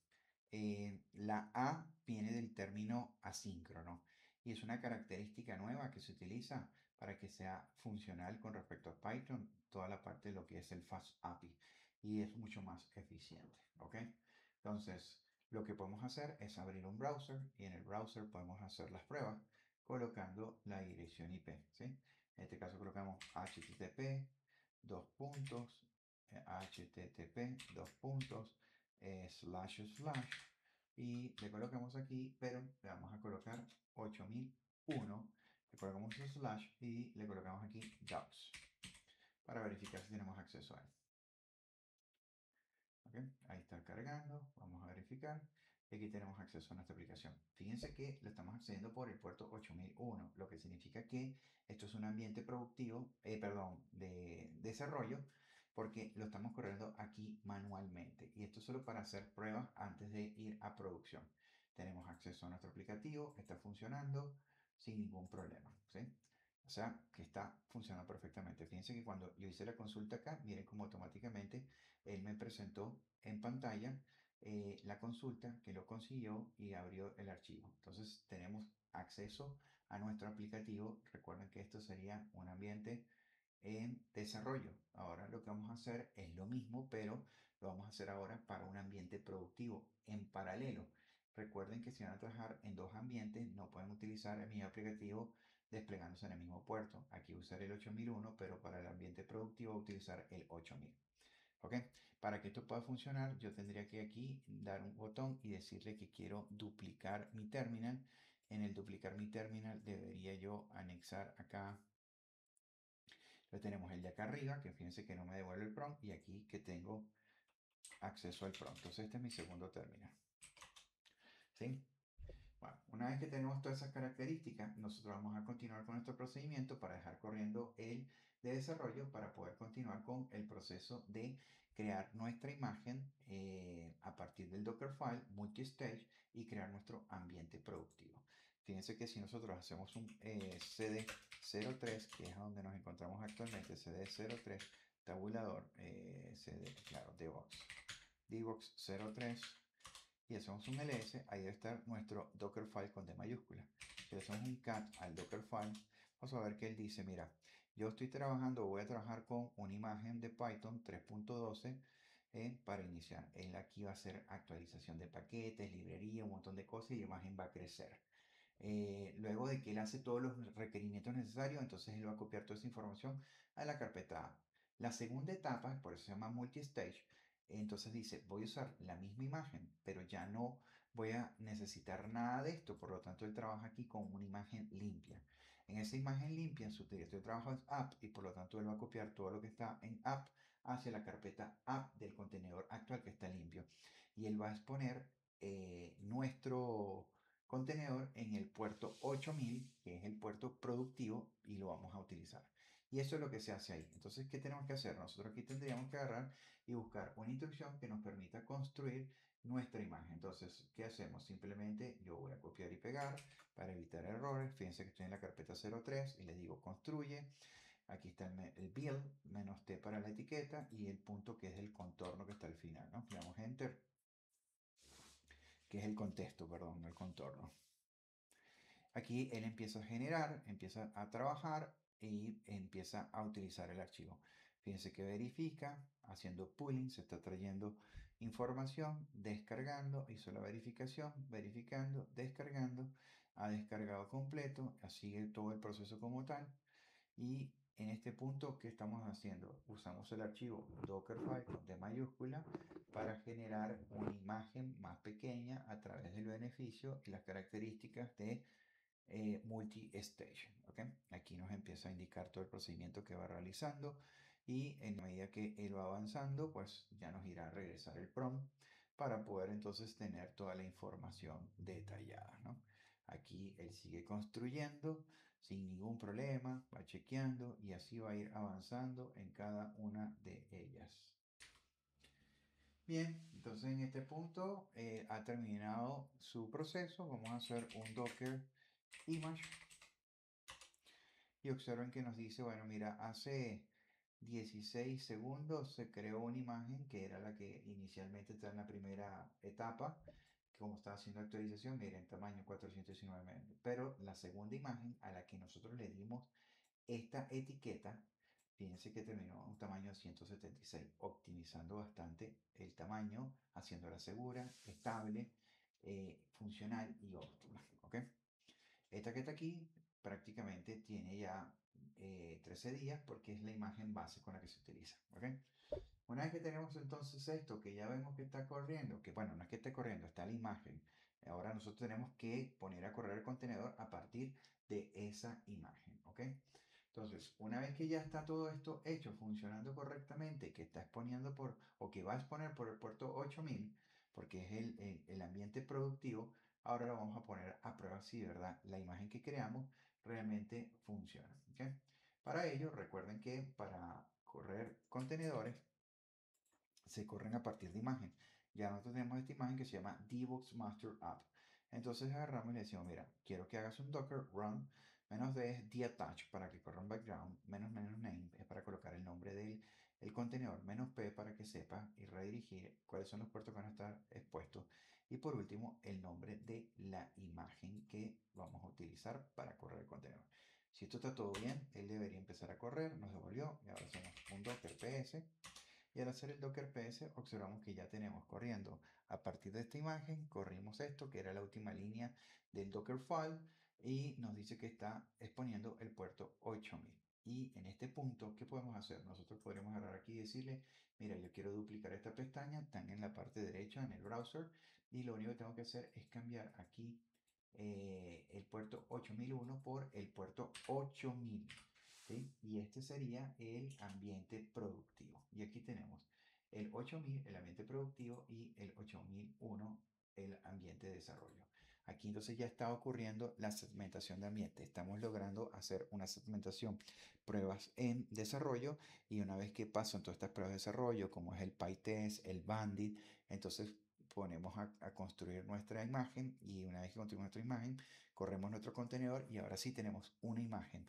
La A viene del término asíncrono y es una característica nueva que se utiliza para que sea funcional con respecto a Python, toda la parte de lo que es el Fast API y es mucho más eficiente, ¿ok? Entonces, lo que podemos hacer es abrir un browser y en el browser podemos hacer las pruebas colocando la dirección IP, ¿sí? En este caso colocamos http dos puntos http dos puntos slash slash y le colocamos aquí, pero le vamos a colocar 8001, le colocamos un slash y le colocamos aquí docs para verificar si tenemos acceso a él. ¿Okay? Ahí está cargando, vamos a verificar. Y aquí tenemos acceso a nuestra aplicación. Fíjense que lo estamos accediendo por el puerto 8001, lo que significa que esto es un ambiente productivo, perdón, de desarrollo, porque lo estamos corriendo aquí manualmente. Y esto es solo para hacer pruebas antes de ir a producción. Tenemos acceso a nuestro aplicativo, está funcionando sin ningún problema, ¿sí? O sea, que está funcionando perfectamente. Fíjense que cuando yo hice la consulta acá, miren cómo automáticamente él me presentó en pantalla la consulta que lo consiguió y abrió el archivo. Entonces tenemos acceso a nuestro aplicativo. Recuerden que esto sería un ambiente en desarrollo. Ahora lo que vamos a hacer es lo mismo, pero lo vamos a hacer ahora para un ambiente productivo en paralelo. Recuerden que si van a trabajar en dos ambientes, no pueden utilizar el mismo aplicativo desplegándose en el mismo puerto. Aquí usar el 8001, pero para el ambiente productivo utilizar el 8000. ¿Ok? Para que esto pueda funcionar, yo tendría que aquí dar un botón y decirle que quiero duplicar mi terminal. En el duplicar mi terminal debería yo anexar acá. Lo tenemos el de acá arriba, que fíjense que no me devuelve el prompt, y aquí que tengo acceso al prompt. Entonces este es mi segundo terminal. ¿Sí? Bueno, una vez que tenemos todas esas características, nosotros vamos a continuar con nuestro procedimiento para dejar corriendo el de desarrollo para poder continuar con el proceso de crear nuestra imagen a partir del Dockerfile multi-stage y crear nuestro ambiente productivo. Fíjense que si nosotros hacemos un CD03, que es donde nos encontramos actualmente, CD03, tabulador, claro, DevOps 03, y hacemos un ls, ahí debe estar nuestro Dockerfile con D mayúscula. Si le hacemos un cat al Dockerfile, vamos a ver que él dice, mira, yo estoy trabajando, voy a trabajar con una imagen de Python 3.12 para iniciar. Él aquí va a hacer actualización de paquetes, librería, un montón de cosas y la imagen va a crecer. Luego de que él hace todos los requerimientos necesarios, entonces él va a copiar toda esa información a la carpeta A. La segunda etapa, por eso se llama multi-stage, entonces dice, voy a usar la misma imagen, pero ya no voy a necesitar nada de esto, por lo tanto él trabaja aquí con una imagen limpia. En esa imagen limpia, su directorio de trabajo es app y por lo tanto él va a copiar todo lo que está en app hacia la carpeta app del contenedor actual que está limpio. Y él va a exponer nuestro contenedor en el puerto 8000, que es el puerto productivo, y lo vamos a utilizar. Y eso es lo que se hace ahí. Entonces, ¿qué tenemos que hacer? Nosotros aquí tendríamos que agarrar y buscar una instrucción que nos permita construir nuestra imagen. Entonces, ¿qué hacemos? Simplemente yo voy a copiar y pegar para evitar errores. Fíjense que estoy en la carpeta 03 y le digo construye. Aquí está el build, menos T para la etiqueta y el punto que es el contorno que está al final, ¿no? Le damos enter, que es el contexto, perdón, no el contorno. Aquí él empieza a generar, empieza a trabajar y empieza a utilizar el archivo. Fíjense que verifica, haciendo pooling, se está trayendo información, descargando, hizo la verificación, verificando, descargando, ha descargado completo, sigue todo el proceso como tal. Y en este punto, ¿qué estamos haciendo? Usamos el archivo Dockerfile de mayúscula para generar una imagen más pequeña a través del beneficio y las características de multi-station. ¿Okay? Aquí nos empieza a indicar todo el procedimiento que va realizando y en medida que él va avanzando, pues ya nos irá a regresar el prompt para poder entonces tener toda la información detallada, ¿no? Aquí él sigue construyendo sin ningún problema, va chequeando y así va a ir avanzando en cada una de ellas. Bien, entonces en este punto ha terminado su proceso. Vamos a hacer un Docker image y observen que nos dice, bueno, mira, hace 16 segundos se creó una imagen que era la que inicialmente está en la primera etapa, como estaba haciendo actualización, miren, tamaño 419 MB. Pero la segunda imagen a la que nosotros le dimos esta etiqueta, fíjense que terminó un tamaño 176, optimizando bastante el tamaño, haciéndola segura, estable, funcional y óptima. ¿Ok? Esta que está aquí prácticamente tiene ya 13 días porque es la imagen base con la que se utiliza. ¿Okay? Una vez que tenemos entonces esto, que ya vemos que está corriendo, que bueno, no es que esté corriendo, está la imagen. Ahora nosotros tenemos que poner a correr el contenedor a partir de esa imagen. ¿Ok? Entonces, una vez que ya está todo esto hecho, funcionando correctamente, que está exponiendo por, o que va a exponer por el puerto 8000, porque es el ambiente productivo, ahora lo vamos a poner a prueba si, ¿verdad? La imagen que creamos realmente funciona. ¿Okay? Para ello, recuerden que para correr contenedores, se corren a partir de imagen. Ya nosotros tenemos esta imagen que se llama Dbox Master App. Entonces agarramos y le decimos, mira, quiero que hagas un Docker run, menos D es detach para que corra un background, menos name es para colocar el nombre del el contenedor, menos P para que sepa y redirigir cuáles son los puertos que van a estar expuestos. Y por último, el nombre de la imagen que vamos a utilizar para correr el contenedor. Si esto está todo bien, él debería empezar a correr, nos devolvió y ahora hacemos un Docker PS. Y al hacer el Docker PS observamos que ya tenemos corriendo a partir de esta imagen, corrimos esto que era la última línea del Dockerfile y nos dice que está exponiendo el puerto 8000. Y en este punto, ¿qué podemos hacer? Nosotros podremos agarrar aquí y decirle, mira, yo quiero duplicar esta pestaña, están en la parte derecha en el browser y lo único que tengo que hacer es cambiar aquí el puerto 8001 por el puerto 8000. ¿Sí? Y este sería el ambiente productivo. Y aquí tenemos el 8000, el ambiente productivo, y el 8001, el ambiente de desarrollo. Aquí entonces ya está ocurriendo la segmentación de ambiente. Estamos logrando hacer una segmentación, pruebas en desarrollo, y una vez que pasan todas estas pruebas de desarrollo, como es el PyTest, el Bandit, entonces ponemos a construir nuestra imagen y una vez que construimos nuestra imagen, corremos nuestro contenedor y ahora sí tenemos una imagen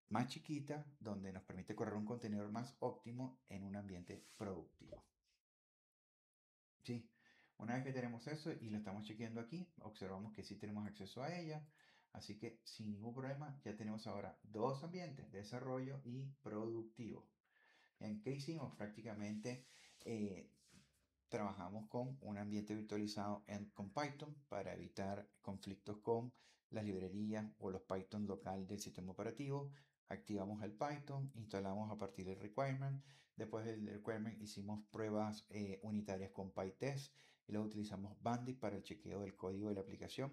más chiquita donde nos permite correr un contenedor más óptimo en un ambiente productivo. Sí, una vez que tenemos eso y lo estamos chequeando aquí, observamos que sí tenemos acceso a ella. Así que sin ningún problema ya tenemos ahora dos ambientes, desarrollo y productivo. ¿En qué hicimos? Prácticamente trabajamos con un ambiente virtualizado con Python para evitar conflictos con las librerías o los Python local del sistema operativo. Activamos el Python, instalamos a partir del requirement. Después del requirement hicimos pruebas unitarias con PyTest y luego utilizamos Bandit para el chequeo del código de la aplicación.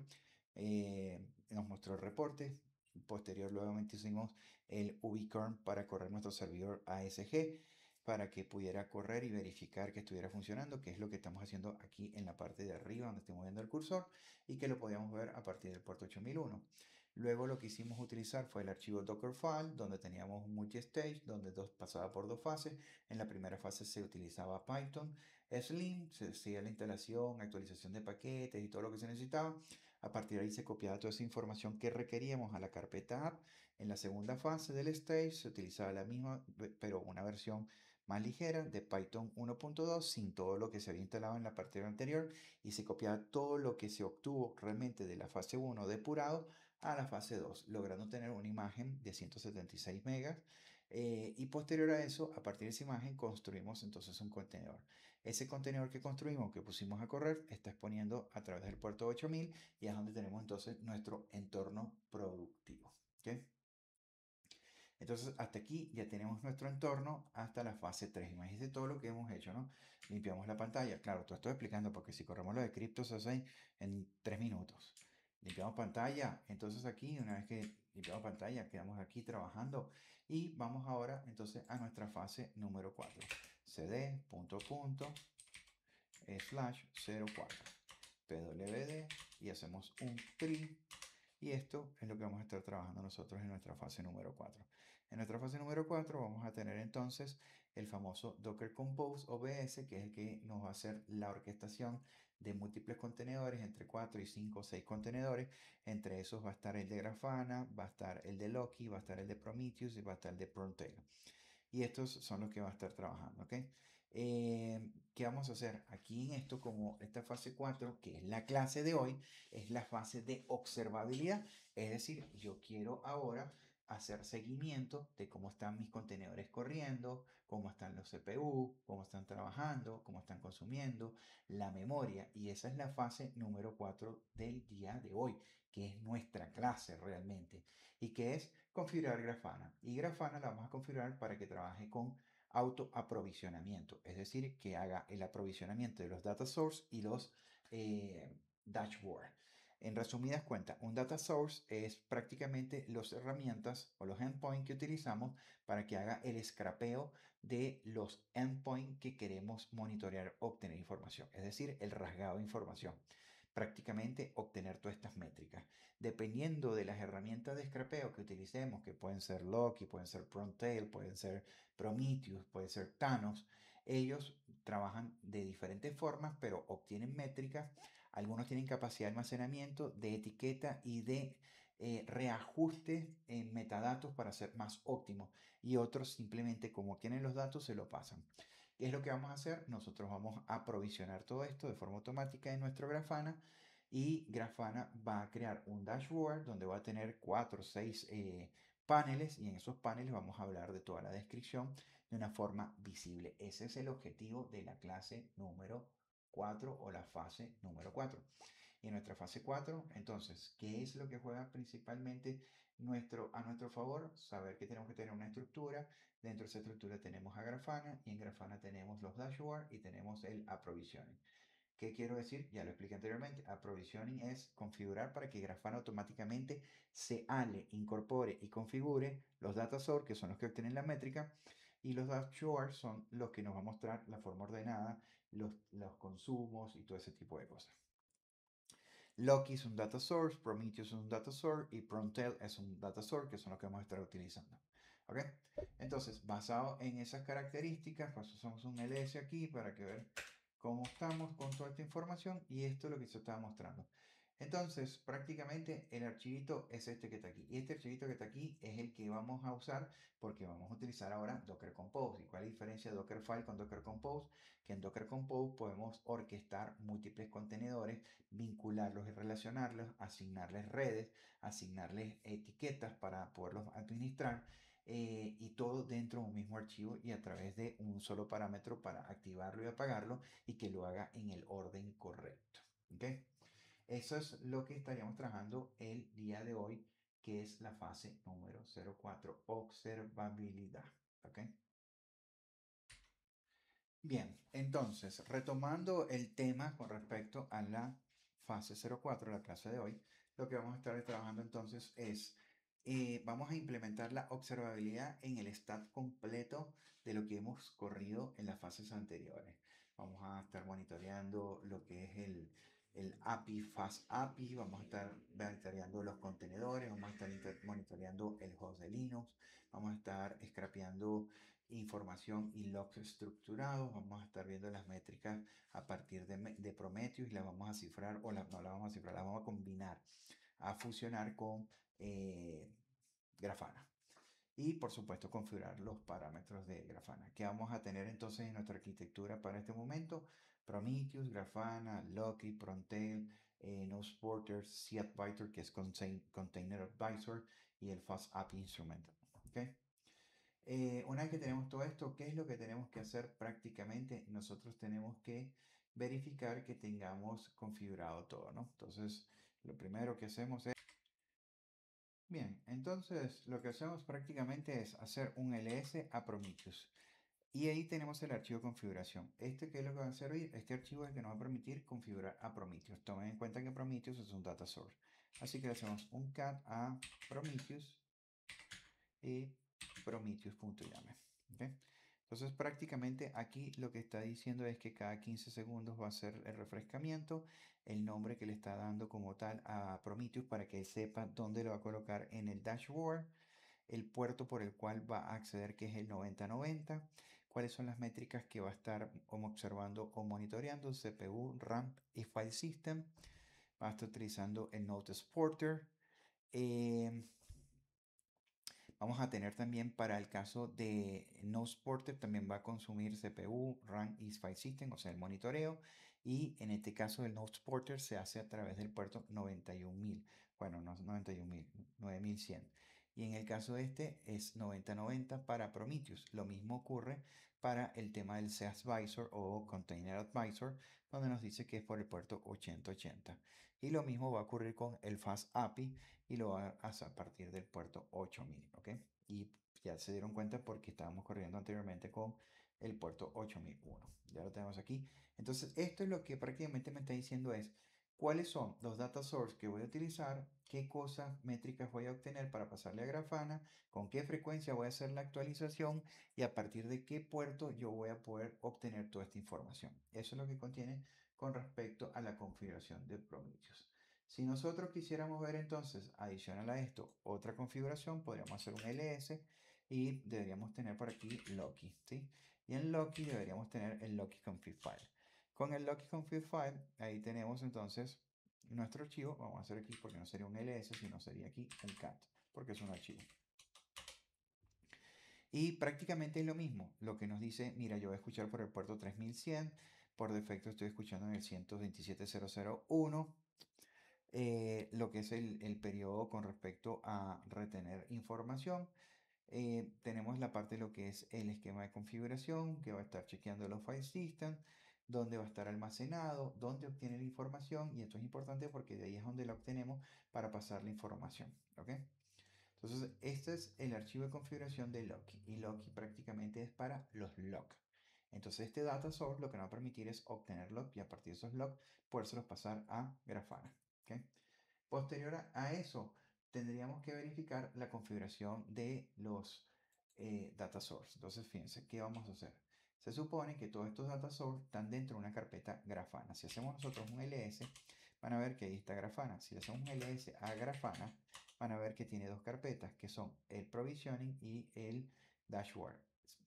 Nos mostró el reporte. Posterior, luego hicimos el ubikern para correr nuestro servidor ASG para que pudiera correr y verificar que estuviera funcionando, que es lo que estamos haciendo aquí en la parte de arriba donde estoy moviendo el cursor y que lo podíamos ver a partir del puerto 8001. Luego lo que hicimos utilizar fue el archivo Dockerfile, donde teníamos un multi-stage, donde pasaba por dos fases. En la primera fase se utilizaba Python Slim, se hacía la instalación, actualización de paquetes y todo lo que se necesitaba. A partir de ahí se copiaba toda esa información que requeríamos a la carpeta app. En la segunda fase del stage se utilizaba la misma, pero una versión más ligera de Python 1.2 sin todo lo que se había instalado en la parte anterior, y se copiaba todo lo que se obtuvo realmente de la fase 1 depurado a la fase 2, logrando tener una imagen de 176 megas. Y posterior a eso, a partir de esa imagen, construimos entonces un contenedor. Ese contenedor que construimos, que pusimos a correr, está exponiendo a través del puerto 8000, y es donde tenemos entonces nuestro entorno productivo. ¿Okay? Entonces, hasta aquí ya tenemos nuestro entorno hasta la fase 3. Imagínense todo lo que hemos hecho, ¿no? Limpiamos la pantalla. Claro, todo estoy explicando porque si corremos lo de cripto se hace en 3 minutos. Limpiamos pantalla. Entonces aquí, una vez que limpiamos pantalla, quedamos aquí trabajando. Y vamos ahora entonces a nuestra fase número 4. cd, punto, punto, /04. pwd y hacemos un tree, y esto es lo que vamos a estar trabajando nosotros en nuestra fase número 4. En nuestra fase número 4 vamos a tener entonces el famoso Docker Compose OBS, que es el que nos va a hacer la orquestación de múltiples contenedores, entre 4 y 5 o 6 contenedores. Entre esos va a estar el de Grafana, va a estar el de Loki, va a estar el de Prometheus y va a estar el de Prontera. Y estos son los que va a estar trabajando, ¿ok? ¿Qué vamos a hacer? Aquí en esto, como esta fase 4, que es la clase de hoy, es la fase de observabilidad. Es decir, yo quiero ahora hacer seguimiento de cómo están mis contenedores corriendo, cómo están los CPU, cómo están trabajando, cómo están consumiendo, la memoria. Y esa es la fase número 4 del día de hoy, que es nuestra clase realmente, y que es configurar Grafana. Y Grafana la vamos a configurar para que trabaje con autoaprovisionamiento, es decir, que haga el aprovisionamiento de los data source y los dashboard. En resumidas cuentas, un data source es prácticamente las herramientas o los endpoints que utilizamos para que haga el scrapeo de los endpoints que queremos monitorear, obtener información, es decir, el rasgado de información, prácticamente obtener todas estas métricas. Dependiendo de las herramientas de scrapeo que utilicemos, que pueden ser Loki, pueden ser Prontail, pueden ser Prometheus, puede ser Thanos, ellos trabajan de diferentes formas, pero obtienen métricas. Algunos tienen capacidad de almacenamiento, de etiqueta y de reajuste en metadatos para ser más óptimos, y otros simplemente como tienen los datos se lo pasan. ¿Qué es lo que vamos a hacer? Nosotros vamos a provisionar todo esto de forma automática en nuestro Grafana, y Grafana va a crear un dashboard donde va a tener 4 o 6 paneles, y en esos paneles vamos a hablar de toda la descripción de una forma visible. Ese es el objetivo de la clase número 4 o la fase número 4. Y en nuestra fase 4, entonces, ¿qué es lo que juega principalmente a nuestro favor? Saber que tenemos que tener una estructura. Dentro de esa estructura tenemos a Grafana, y en Grafana tenemos los dashboards y tenemos el aprovisioning. ¿Qué quiero decir? Ya lo expliqué anteriormente. Aprovisioning es configurar para que Grafana automáticamente se ale, incorpore y configure los data source, que son los que obtienen la métrica, y los dashboards son los que nos va a mostrar la forma ordenada, los consumos y todo ese tipo de cosas. Loki es un data source, Prometheus es un data source y Prontel es un data source, que son los que vamos a estar utilizando. ¿Ok? Entonces, basado en esas características, pues usamos un ls aquí para que ver cómo estamos con toda esta información, y esto es lo que se estaba mostrando. Entonces, prácticamente el archivito es este que está aquí. Y este archivito que está aquí es el que vamos a usar porque vamos a utilizar ahora Docker Compose. ¿Y cuál es la diferencia de Dockerfile con Docker Compose? Que en Docker Compose podemos orquestar múltiples contenedores, vincularlos y relacionarlos, asignarles redes, asignarles etiquetas para poderlos administrar, y todo dentro de un mismo archivo y a través de un solo parámetro para activarlo y apagarlo, y que lo haga en el orden correcto. ¿Okay? Eso es lo que estaríamos trabajando el día de hoy, que es la fase número 04, observabilidad. ¿Okay? Bien, entonces, retomando el tema con respecto a la fase 04, la clase de hoy, lo que vamos a estar trabajando entonces es, vamos a implementar la observabilidad en el stack completo de lo que hemos corrido en las fases anteriores. Vamos a estar monitoreando lo que es el API, Fast API, vamos a estar monitoreando los contenedores, vamos a estar monitoreando el host de Linux, vamos a estar scrapeando información y logs estructurados, vamos a estar viendo las métricas a partir de Prometheus y las vamos a cifrar, o no las vamos a cifrar, las vamos a combinar, a fusionar con Grafana. Y por supuesto configurar los parámetros de Grafana. ¿Qué vamos a tener entonces en nuestra arquitectura para este momento? Prometheus, Grafana, Loki, Prontail, Node Porter, cAdvisor, que es Container Advisor, y el Fast API Instrument. ¿Okay? Una vez que tenemos todo esto, ¿qué es lo que tenemos que hacer prácticamente? Nosotros tenemos que verificar que tengamos configurado todo, ¿no? Entonces, lo primero que hacemos es... Bien, entonces lo que hacemos prácticamente es hacer un ls a Prometheus. Y ahí tenemos el archivo de configuración. ¿Qué es lo que va a servir? Este archivo es el que nos va a permitir configurar a Prometheus. Tomen en cuenta que Prometheus es un data source. Así que le hacemos un cat a Prometheus y Prometheus.yame. ¿Okay? Entonces prácticamente aquí lo que está diciendo es que cada 15 segundos va a ser el refrescamiento, el nombre que le está dando como tal a Prometheus para que él sepa dónde lo va a colocar en el dashboard, el puerto por el cual va a acceder, que es el 9090, cuáles son las métricas que va a estar observando o monitoreando, CPU, RAM y File System. Va a estar utilizando el Node Exporter. Vamos a tener también para el caso de Node Exporter, también va a consumir CPU, RAM y File System, o sea, el monitoreo. Y en este caso el Node Exporter se hace a través del puerto 91.000. Bueno, no 91.000, 9100. Y en el caso de este es 9090 para Prometheus. Lo mismo ocurre para el tema del cAdvisor o Container Advisor, donde nos dice que es por el puerto 8080. Y lo mismo va a ocurrir con el Fast API y lo va a hacer a partir del puerto 8000, ¿ok? Y ya se dieron cuenta porque estábamos corriendo anteriormente con el puerto 8001. Ya lo tenemos aquí. Entonces, esto es lo que prácticamente me está diciendo es cuáles son los data source que voy a utilizar, qué cosas métricas voy a obtener para pasarle a Grafana, con qué frecuencia voy a hacer la actualización y a partir de qué puerto yo voy a poder obtener toda esta información. Eso es lo que contiene con respecto a la configuración de Prometheus. Si nosotros quisiéramos ver entonces, adicional a esto, otra configuración, podríamos hacer un ls y deberíamos tener por aquí Loki, ¿sí? Y en Loki deberíamos tener el Loki config file. Con el Loki config file, ahí tenemos entonces nuestro archivo. Vamos a hacer aquí, porque no sería un ls, sino sería aquí un cat, porque es un archivo. Y prácticamente es lo mismo. Lo que nos dice, mira, yo voy a escuchar por el puerto 3100. Por defecto estoy escuchando en el 127.001. Lo que es el periodo con respecto a retener información. Tenemos la parte de lo que es el esquema de configuración, que va a estar chequeando los file system, dónde va a estar almacenado, dónde obtiene la información, y esto es importante porque de ahí es donde la obtenemos para pasar la información. ¿Ok? Entonces, este es el archivo de configuración de Loki, y Loki prácticamente es para los logs. Entonces, este data source lo que nos va a permitir es obtener logs y a partir de esos logs podérselos pasar a Grafana. ¿Okay? Posterior a eso, tendríamos que verificar la configuración de los data source. Entonces, fíjense, ¿qué vamos a hacer? Se supone que todos estos data source están dentro de una carpeta Grafana. Si hacemos nosotros un ls, van a ver que ahí está Grafana. Si le hacemos un ls a Grafana, van a ver que tiene dos carpetas, que son el provisioning y el dashboard.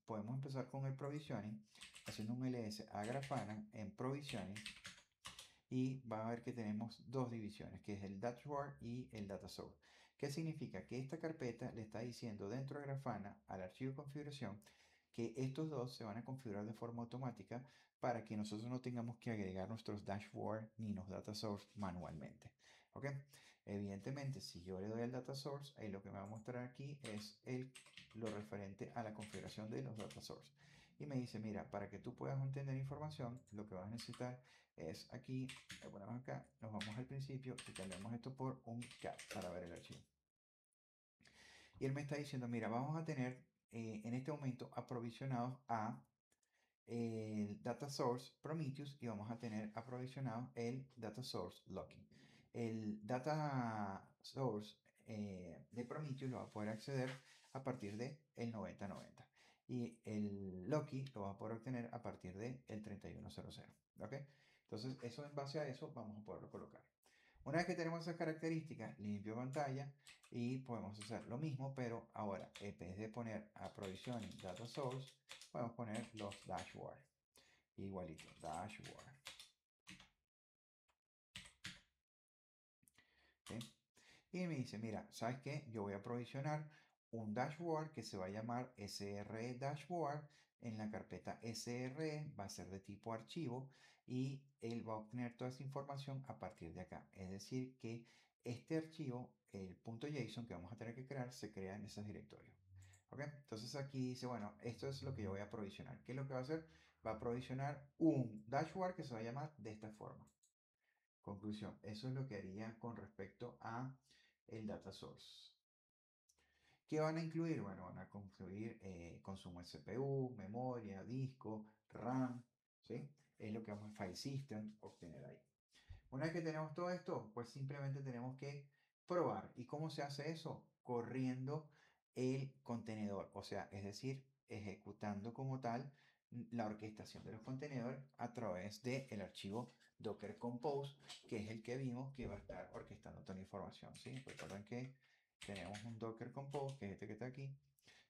Podemos empezar con el provisioning, haciendo un ls a Grafana en provisioning, y van a ver que tenemos dos divisiones, que es el dashboard y el data source. ¿Qué significa? Que esta carpeta le está diciendo dentro de Grafana al archivo de configuración que estos dos se van a configurar de forma automática para que nosotros no tengamos que agregar nuestros dashboard ni los data source manualmente. ¿Ok? Evidentemente, si yo le doy al data source, ahí lo que me va a mostrar aquí es lo referente a la configuración de los data source. Y me dice, mira, para que tú puedas obtener información, lo que vas a necesitar es aquí, lo ponemos acá, nos vamos al principio y cambiamos esto por un cat para ver el archivo. Y él me está diciendo, mira, vamos a tener en este momento aprovisionados a el data source Prometheus y vamos a tener aprovisionado el data source Loki. El data source de Prometheus lo va a poder acceder a partir de el 9090 y el Loki lo va a poder obtener a partir del 3100. ¿Ok? Entonces, eso en base a eso vamos a poderlo colocar. Una vez que tenemos esas características, limpio pantalla y podemos hacer lo mismo, pero ahora en vez de poner Provisioning Data Source, podemos poner los dashboard. Igualito, dashboard. ¿Sí? Y me dice, mira, ¿sabes qué? Yo voy a provisionar un dashboard que se va a llamar SRE Dashboard. En la carpeta SRE va a ser de tipo archivo y él va a obtener toda esa información a partir de acá. Es decir, que este archivo, el .json que vamos a tener que crear, se crea en esos directorios. ¿Ok? Entonces aquí dice, bueno, esto es lo que yo voy a provisionar. ¿Qué es lo que va a hacer? Va a provisionar un dashboard que se va a llamar de esta forma. Conclusión, eso es lo que haría con respecto a el data source. ¿Qué van a incluir? Bueno, van a incluir consumo de CPU, memoria, disco, RAM, ¿sí? Es lo que vamos a File System obtener ahí. Una vez que tenemos todo esto, pues simplemente tenemos que probar. ¿Y cómo se hace eso? Corriendo el contenedor, o sea, es decir, ejecutando como tal la orquestación de los contenedores a través del archivo Docker Compose, que es el que vimos que va a estar orquestando toda la información, ¿sí? Recuerden que tenemos un Docker Compose, que es este que está aquí,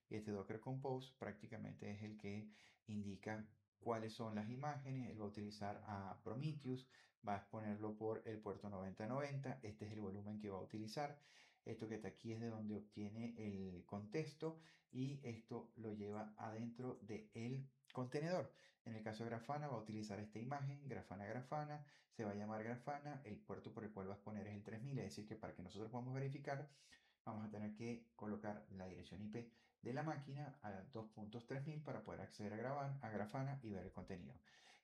y este Docker Compose prácticamente es el que indica cuáles son las imágenes. Él va a utilizar a Prometheus, va a exponerlo por el puerto 9090. Este es el volumen que va a utilizar. Esto que está aquí es de donde obtiene el contexto y esto lo lleva adentro del contenedor. En el caso de Grafana va a utilizar esta imagen, Grafana, se va a llamar Grafana, el puerto por el cual va a exponer es el 3000, es decir que para que nosotros podamos verificar vamos a tener que colocar la dirección IP de la máquina a 2.3000 para poder acceder a Grafana y ver el contenido.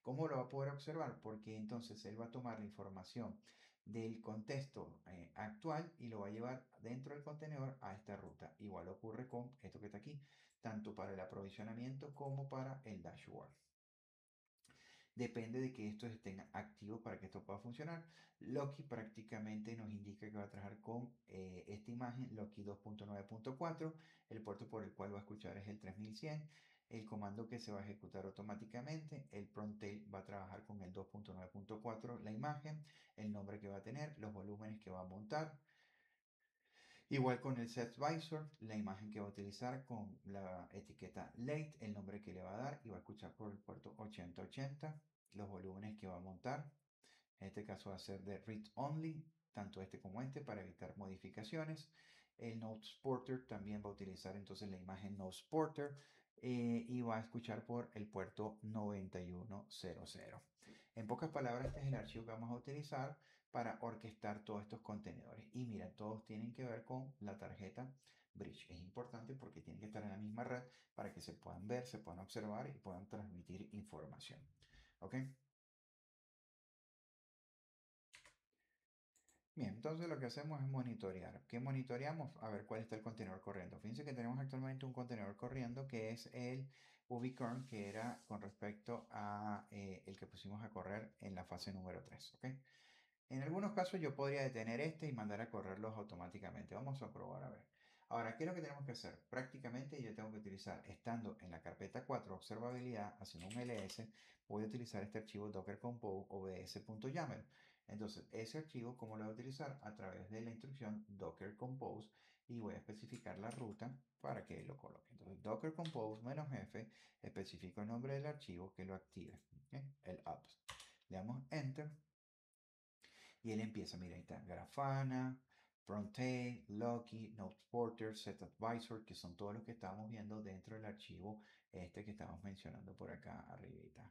¿Cómo lo va a poder observar? Porque entonces él va a tomar la información del contexto actual y lo va a llevar dentro del contenedor a esta ruta. Igual ocurre con esto que está aquí, tanto para el aprovisionamiento como para el dashboard. Depende de que estos estén activos para que esto pueda funcionar. Loki prácticamente nos indica que va a trabajar con esta imagen, Loki 2.9.4. El puerto por el cual va a escuchar es el 3100. El comando que se va a ejecutar automáticamente, el Promptail va a trabajar con el 2.9.4, la imagen, el nombre que va a tener, los volúmenes que va a montar. Igual con el SetVisor, la imagen que va a utilizar con la etiqueta late, el nombre que le va a dar y va a escuchar por el puerto 8080, los volúmenes que va a montar. En este caso va a ser de read only, tanto este como este, para evitar modificaciones. El Node Exporter también va a utilizar entonces la imagen Node Exporter y va a escuchar por el puerto 9100. En pocas palabras, este es el archivo que vamos a utilizar para orquestar todos estos contenedores. Y mira, todos tienen que ver con la tarjeta Bridge. Es importante porque tienen que estar en la misma red para que se puedan ver, se puedan observar y puedan transmitir información. ¿Ok? Bien, entonces lo que hacemos es monitorear. ¿Qué monitoreamos? A ver cuál está el contenedor corriendo. Fíjense que tenemos actualmente un contenedor corriendo que es el Ubicon, que era con respecto a el que pusimos a correr en la fase número 3. ¿Ok? En algunos casos yo podría detener este y mandar a correrlos automáticamente. Vamos a probar a ver. Ahora, ¿qué es lo que tenemos que hacer? Prácticamente yo tengo que utilizar, estando en la carpeta 4, observabilidad, haciendo un ls, voy a utilizar este archivo docker compose obs.yaml. Entonces, ese archivo, ¿cómo lo voy a utilizar? A través de la instrucción docker compose y voy a especificar la ruta para que lo coloque. Entonces, docker compose "-f", especifico el nombre del archivo que lo active, ¿okay? El apps. Le damos enter y él empieza, mira, ahí está, Grafana, Promptail, Loki, Node Porter, SetAdvisor, que son todos los que estábamos viendo dentro del archivo este que estamos mencionando por acá arribita.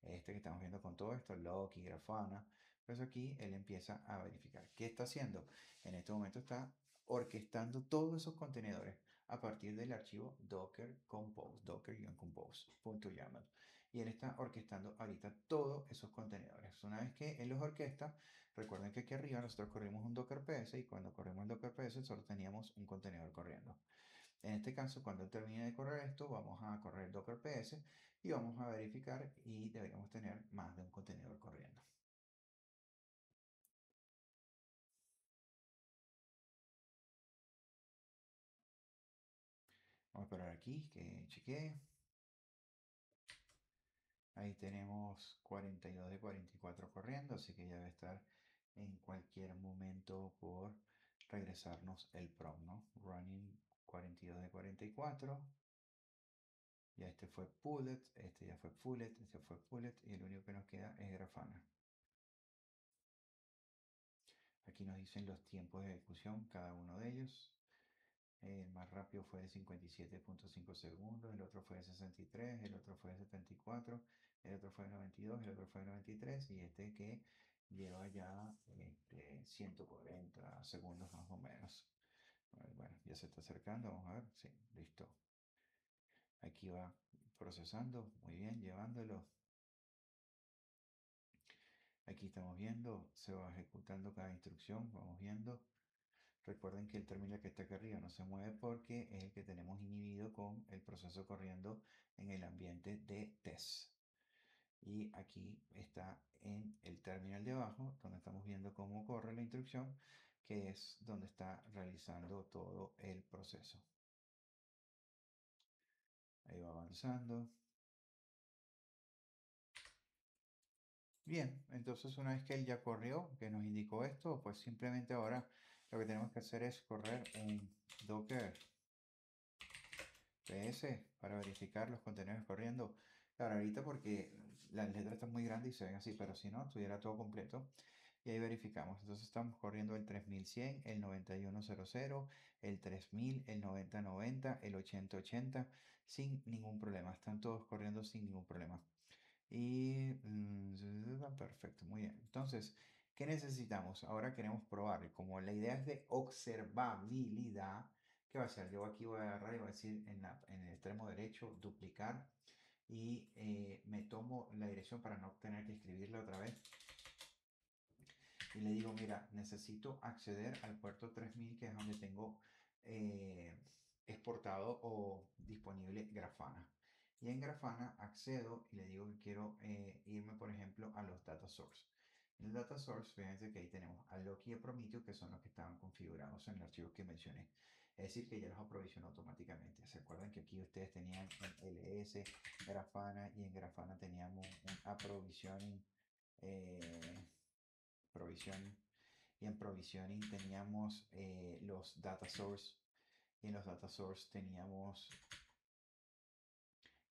Este que estamos viendo con todo esto, Loki, Grafana. Pues aquí él empieza a verificar. ¿Qué está haciendo? En este momento está orquestando todos esos contenedores a partir del archivo Docker Compose, docker-compose.yaml. Y él está orquestando ahorita todos esos contenedores. Una vez que él los orquesta, recuerden que aquí arriba nosotros corrimos un Docker PS y cuando corrimos el Docker PS solo teníamos un contenedor corriendo. En este caso, cuando él termine de correr esto, vamos a correr el Docker PS y vamos a verificar y deberíamos tener más de un contenedor corriendo. Vamos a esperar aquí que chequee. Ahí tenemos 42 de 44 corriendo, así que ya debe estar en cualquier momento por regresarnos el prom, ¿no? Running 42 de 44. Ya este fue Pullet, este ya fue Pullet, este fue Pullet y el único que nos queda es Grafana. Aquí nos dicen los tiempos de ejecución, cada uno de ellos. El más rápido fue de 57.5 segundos, el otro fue de 63, el otro fue de 74, el otro fue de 92, el otro fue de 93 y este que lleva ya 140 segundos más o menos. Bueno, ya se está acercando, vamos a ver, sí, listo. Aquí va procesando, muy bien, llevándolo. Aquí estamos viendo, se va ejecutando cada instrucción, vamos viendo. Recuerden que el terminal que está aquí arriba no se mueve porque es el que tenemos inhibido con el proceso corriendo en el ambiente de test. Y aquí está en el terminal de abajo, donde estamos viendo cómo corre la instrucción, que es donde está realizando todo el proceso. Ahí va avanzando. Bien, entonces una vez que él ya corrió, que nos indicó esto, pues simplemente ahora lo que tenemos que hacer es correr un docker PS para verificar los contenedores corriendo. Claro, ahorita porque las letras están muy grandes y se ven así, pero si no, estuviera todo completo. Y ahí verificamos. Entonces estamos corriendo el 3100, el 9100, el 3000, el 9090, el 8080 sin ningún problema. Están todos corriendo sin ningún problema. Y perfecto, muy bien. Entonces, ¿qué necesitamos? Ahora queremos probar. Como la idea es de observabilidad, ¿qué va a hacer? Yo aquí voy a agarrar y voy a decir en el extremo derecho, duplicar. Y me tomo la dirección para no tener que escribirla otra vez. Y le digo, mira, necesito acceder al puerto 3000, que es donde tengo exportado o disponible Grafana. Y en Grafana accedo y le digo que quiero irme, por ejemplo, a los data source. En el data source, fíjense que ahí tenemos a Loki y a Prometheus, que son los que estaban configurados en el archivo que mencioné. Es decir, que ya los aprovisionó automáticamente. ¿Se acuerdan que aquí ustedes tenían en LS, Grafana, y en Grafana teníamos un aprovisioning, provisioning, y en provisioning teníamos los data source, y en los data source teníamos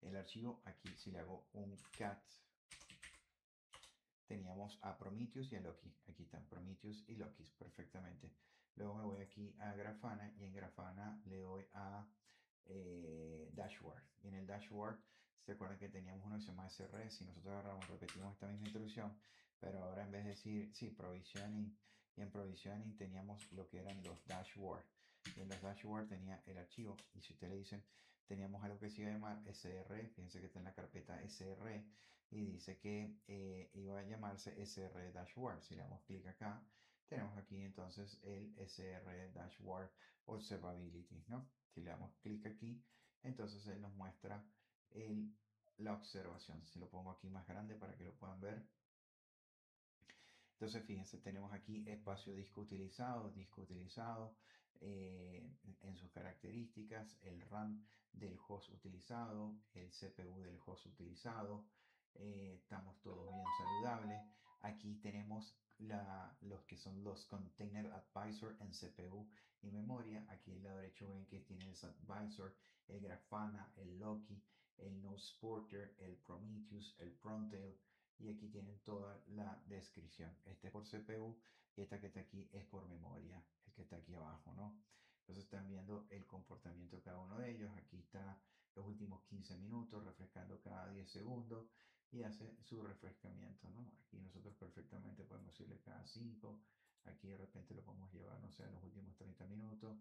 el archivo. Aquí si le hago un cat, teníamos a Prometheus y a Loki. Aquí están Prometheus y Loki perfectamente. Luego me voy aquí a Grafana y en Grafana le doy a Dashboard. Y en el Dashboard, ¿se acuerdan que teníamos uno que se llama SR? Si nosotros agarramos, repetimos esta misma instrucción, pero ahora en vez de decir, sí, provisioning, y en provisioning teníamos lo que eran los Dashboard. Y en los Dashboard tenía el archivo. Y si ustedes le dicen, teníamos algo que se iba a llamar SR, fíjense que está en la carpeta SR y dice que iba a llamarse SR Dashboard. Si le damos clic acá, tenemos aquí entonces el SR Dashboard Observability, ¿no? Si le damos clic aquí, entonces él nos muestra la observación. Si lo pongo aquí más grande para que lo puedan ver. Entonces, fíjense, tenemos aquí espacio disco utilizado en sus características, el RAM del host utilizado, el CPU del host utilizado. Estamos todos bien saludables. Aquí tenemos los que son los Container Advisor en CPU y memoria. Aquí al lado derecho ven que tiene el Advisor, el Grafana, el Loki, el Node Porter, el Prometheus, el Prontail, y aquí tienen toda la descripción. Este es por CPU y esta que está aquí es por memoria, el que está aquí abajo, ¿no? Entonces están viendo el comportamiento de cada uno de ellos. Aquí está los últimos 15 minutos, refrescando cada 10 segundos y hace su refrescamiento, ¿no? Aquí nosotros perfectamente podemos irle cada 5. Aquí de repente lo podemos llevar, no sé, a los últimos 30 minutos.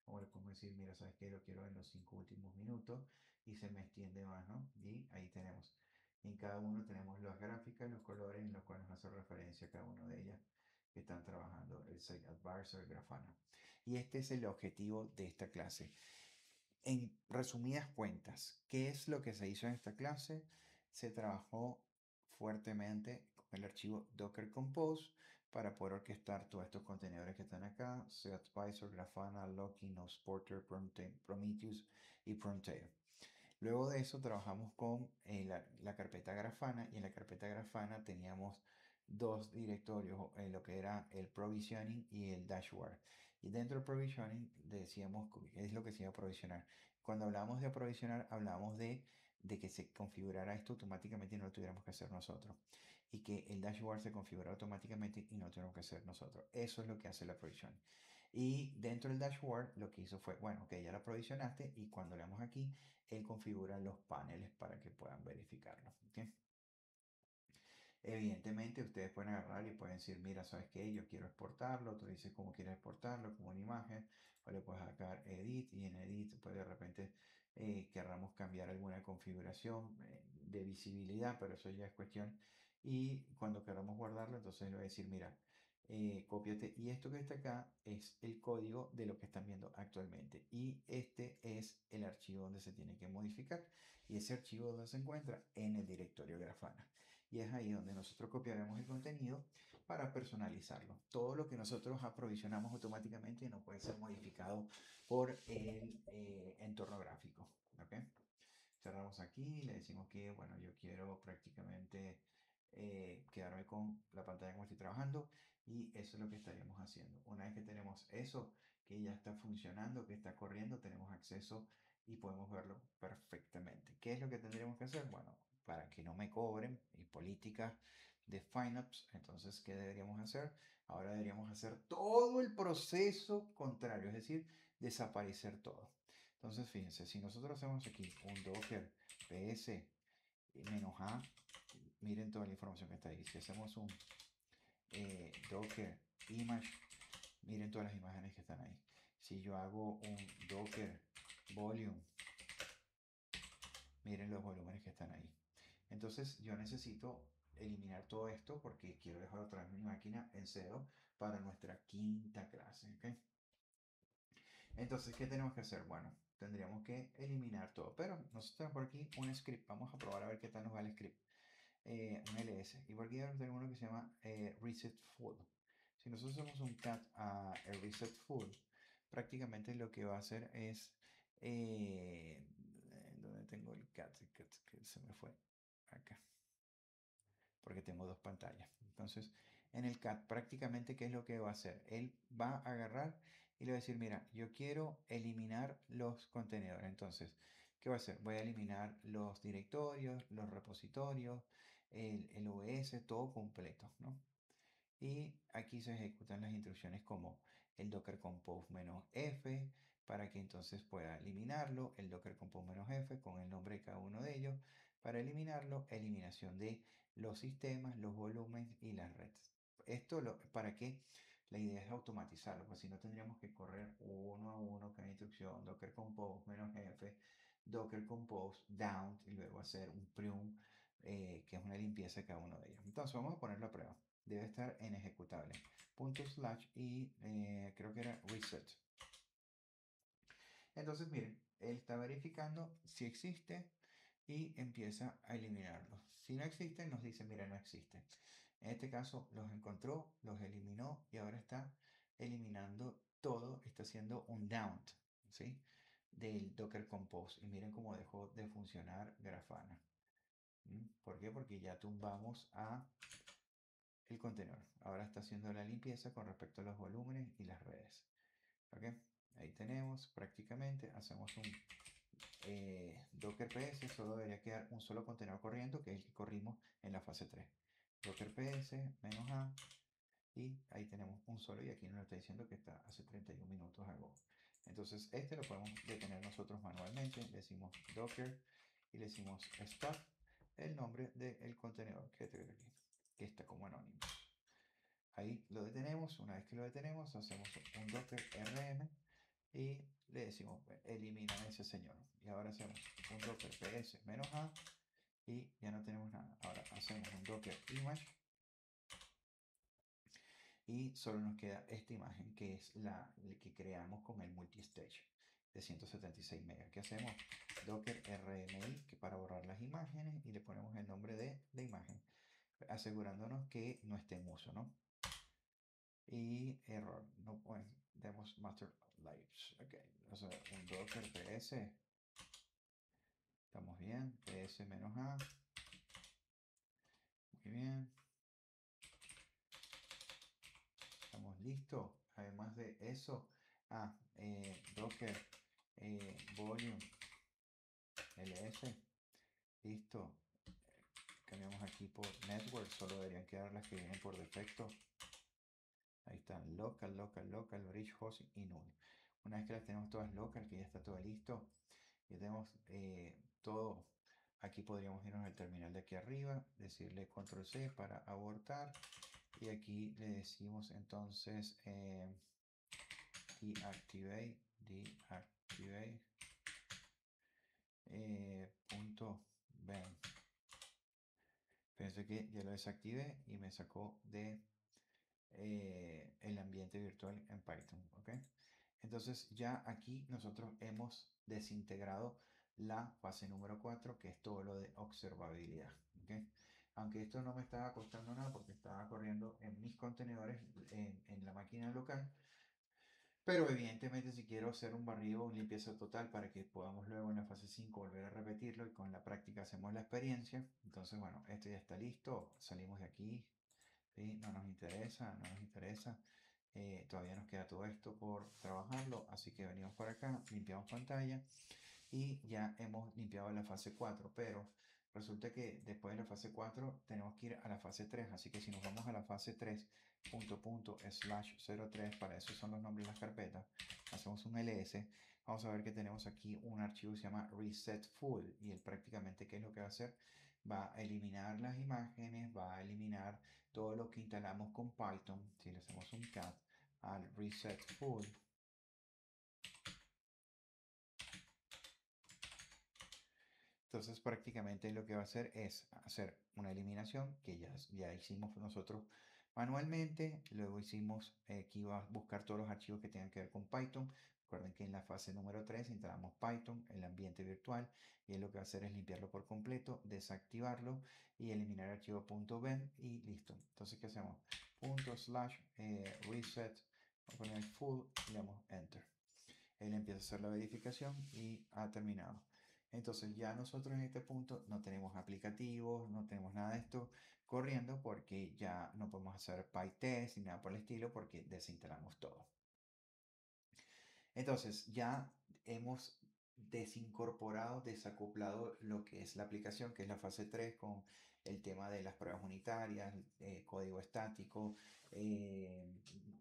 O le podemos decir, mira, ¿sabes qué? Lo quiero en los 5 últimos minutos y se me extiende más, ¿no? Y ahí tenemos. En cada uno tenemos las gráficas, los colores en los cuales nos hace referencia a cada una de ellas que están trabajando el Site Advisor Grafana. Y este es el objetivo de esta clase. En resumidas cuentas, ¿qué es lo que se hizo en esta clase? Se trabajó fuertemente con el archivo Docker Compose para poder orquestar todos estos contenedores que están acá: Site Advisor, Grafana, Loki, Nodesporter, Prometheus y Prontail. Luego de eso trabajamos con la carpeta Grafana y en la carpeta Grafana teníamos dos directorios, lo que era el provisioning y el dashboard. Y dentro del provisioning decíamos qué es lo que se iba a provisionar. Cuando hablábamos de aprovisionar, hablábamos de que se configurara esto automáticamente y no lo tuviéramos que hacer nosotros. Y que el dashboard se configurara automáticamente y no lo tuviéramos que hacer nosotros. Eso es lo que hace la provisioning. Y dentro del dashboard lo que hizo fue, bueno, que ya la provisionaste y cuando le damos aquí, él configura los paneles para que puedan verificarlo. ¿Okay? Evidentemente ustedes pueden agarrar y pueden decir, mira, ¿sabes qué? Yo quiero exportarlo, tú dices cómo quieres exportarlo, como una imagen, o le puedes sacar Edit y en Edit pues de repente querramos cambiar alguna configuración de visibilidad, pero eso ya es cuestión. Y cuando queramos guardarlo, entonces le voy a decir, mira, cópiate y esto que está acá es el código de lo que están viendo actualmente y este es el archivo donde se tiene que modificar y ese archivo donde se encuentra en el directorio Grafana y es ahí donde nosotros copiaremos el contenido para personalizarlo. Todo lo que nosotros aprovisionamos automáticamente no puede ser modificado por el entorno gráfico. ¿Okay? Cerramos aquí, le decimos que, bueno, yo quiero prácticamente quedarme con la pantalla como estoy trabajando y eso es lo que estaríamos haciendo. Una vez que tenemos eso, que ya está funcionando, que está corriendo, tenemos acceso y podemos verlo perfectamente. ¿Qué es lo que tendríamos que hacer? Bueno, para que no me cobren y políticas de FineApps, entonces, ¿qué deberíamos hacer? Ahora deberíamos hacer todo el proceso contrario, es decir, desaparecer todo. Entonces, fíjense, si nosotros hacemos aquí un docker ps menos a, miren toda la información que está ahí. Si hacemos un docker image, miren todas las imágenes que están ahí. Si yo hago un docker volume, miren los volúmenes que están ahí. Entonces, yo necesito eliminar todo esto porque quiero dejar otra vez mi máquina en cero para nuestra quinta clase. ¿Okay? Entonces, ¿qué tenemos que hacer? Bueno, tendríamos que eliminar todo. Pero nosotros tenemos por aquí un script. Vamos a probar a ver qué tal nos va el script. Un ls. Y por aquí tenemos uno que se llama reset full. Si nosotros hacemos un cat a reset full, prácticamente lo que va a hacer es... ¿dónde tengo el cat? El cat que se me fue. Acá. Porque tengo dos pantallas. Entonces, en el cat prácticamente, ¿qué es lo que va a hacer? Él va a agarrar y le va a decir, mira, yo quiero eliminar los contenedores. Entonces, ¿qué va a hacer? Voy a eliminar los directorios, los repositorios, el OS, todo completo, ¿no? Y aquí se ejecutan las instrucciones como el docker compose "-f", para que entonces pueda eliminarlo, el docker compose "-f", con el nombre de cada uno de ellos, para eliminarlo, eliminación de los sistemas, los volúmenes y las redes. Esto para que la idea es automatizarlo, pues si no tendríamos que correr uno a uno cada instrucción, docker compose "-f", docker compose down y luego hacer un prune, que es una limpieza de cada uno de ellos. Entonces vamos a ponerlo a prueba. Debe estar en ejecutable. Punto slash y creo que era reset. Entonces miren, él está verificando si existe y empieza a eliminarlos. Si no existen, nos dice, mira, no existe. En este caso los encontró, los eliminó y ahora está eliminando todo, está haciendo un down, ¿sí? Del Docker Compose. Y miren cómo dejó de funcionar Grafana. ¿Por qué? Porque ya tumbamos a el contenedor. Ahora está haciendo la limpieza con respecto a los volúmenes y las redes. ¿Ok? Ahí tenemos prácticamente, hacemos un docker ps, solo debería quedar un solo contenedor corriendo, que es el que corrimos en la fase 3. Docker ps -a y ahí tenemos un solo y aquí nos está diciendo que está hace 31 minutos algo. Entonces este lo podemos detener nosotros manualmente, le decimos docker y le decimos start el nombre del contenedor que está como anónimo. Ahí lo detenemos, una vez que lo detenemos hacemos un docker rm y le decimos elimina a ese señor y ahora hacemos un docker ps -a y ya no tenemos nada. Ahora hacemos un docker image y solo nos queda esta imagen que es la que creamos con el multistage de 176 megas. ¿Qué hacemos? Docker rmi que para borrar las imágenes y le ponemos el nombre de imagen asegurándonos que no esté en uso, ¿no? Y error, no demos master lives. Ok, o sea, un docker ps Estamos bien. ps-a. Muy bien. Estamos listos. Además de eso, Docker, volume, ls. Listo. Cambiamos aquí por network. Solo deberían quedar las que vienen por defecto. Ahí están, local, local, local, bridge host y null. Una vez que las tenemos todas local, que ya está todo listo, ya tenemos todo. Aquí podríamos irnos al terminal de aquí arriba, decirle control C para abortar. Y aquí le decimos entonces deactivate punto ben. Pensé que ya lo desactivé y me sacó de el ambiente virtual en Python, ¿ok? Entonces ya aquí nosotros hemos desintegrado la fase número 4, que es todo lo de observabilidad, ¿ok? Aunque esto no me estaba costando nada porque estaba corriendo en mis contenedores en la máquina local, pero evidentemente si quiero hacer un barrido o limpieza total para que podamos luego en la fase 5 volver a repetirlo y con la práctica hacemos la experiencia, entonces bueno, esto ya está listo, salimos de aquí, ¿sí? No nos interesa, no nos interesa. Todavía nos queda todo esto por trabajarlo, así que venimos por acá, limpiamos pantalla y ya hemos limpiado la fase 4, pero resulta que después de la fase 4 tenemos que ir a la fase 3, así que si nos vamos a la fase 3, /03, para eso son los nombres de las carpetas, hacemos un ls, vamos a ver que tenemos aquí un archivo que se llama reset full y él prácticamente qué es lo que va a hacer, va a eliminar las imágenes, va a eliminar todo lo que instalamos con Python. Si le hacemos un cat al reset full, entonces prácticamente lo que va a hacer es hacer una eliminación que ya hicimos nosotros manualmente. Luego hicimos, aquí va a buscar todos los archivos que tengan que ver con Python. Recuerden que en la fase número 3 instalamos Python, el ambiente virtual, y él lo que va a hacer es limpiarlo por completo, desactivarlo y eliminar el archivo .ben y listo. Entonces, ¿qué hacemos? /reset, vamos a poner full y le damos enter. Él empieza a hacer la verificación y ha terminado. Entonces ya nosotros en este punto no tenemos aplicativos, no tenemos nada de esto corriendo porque ya no podemos hacer PyTest ni nada por el estilo porque desinstalamos todo. Entonces ya hemos desincorporado, desacoplado lo que es la aplicación, que es la fase 3 con el tema de las pruebas unitarias, código estático,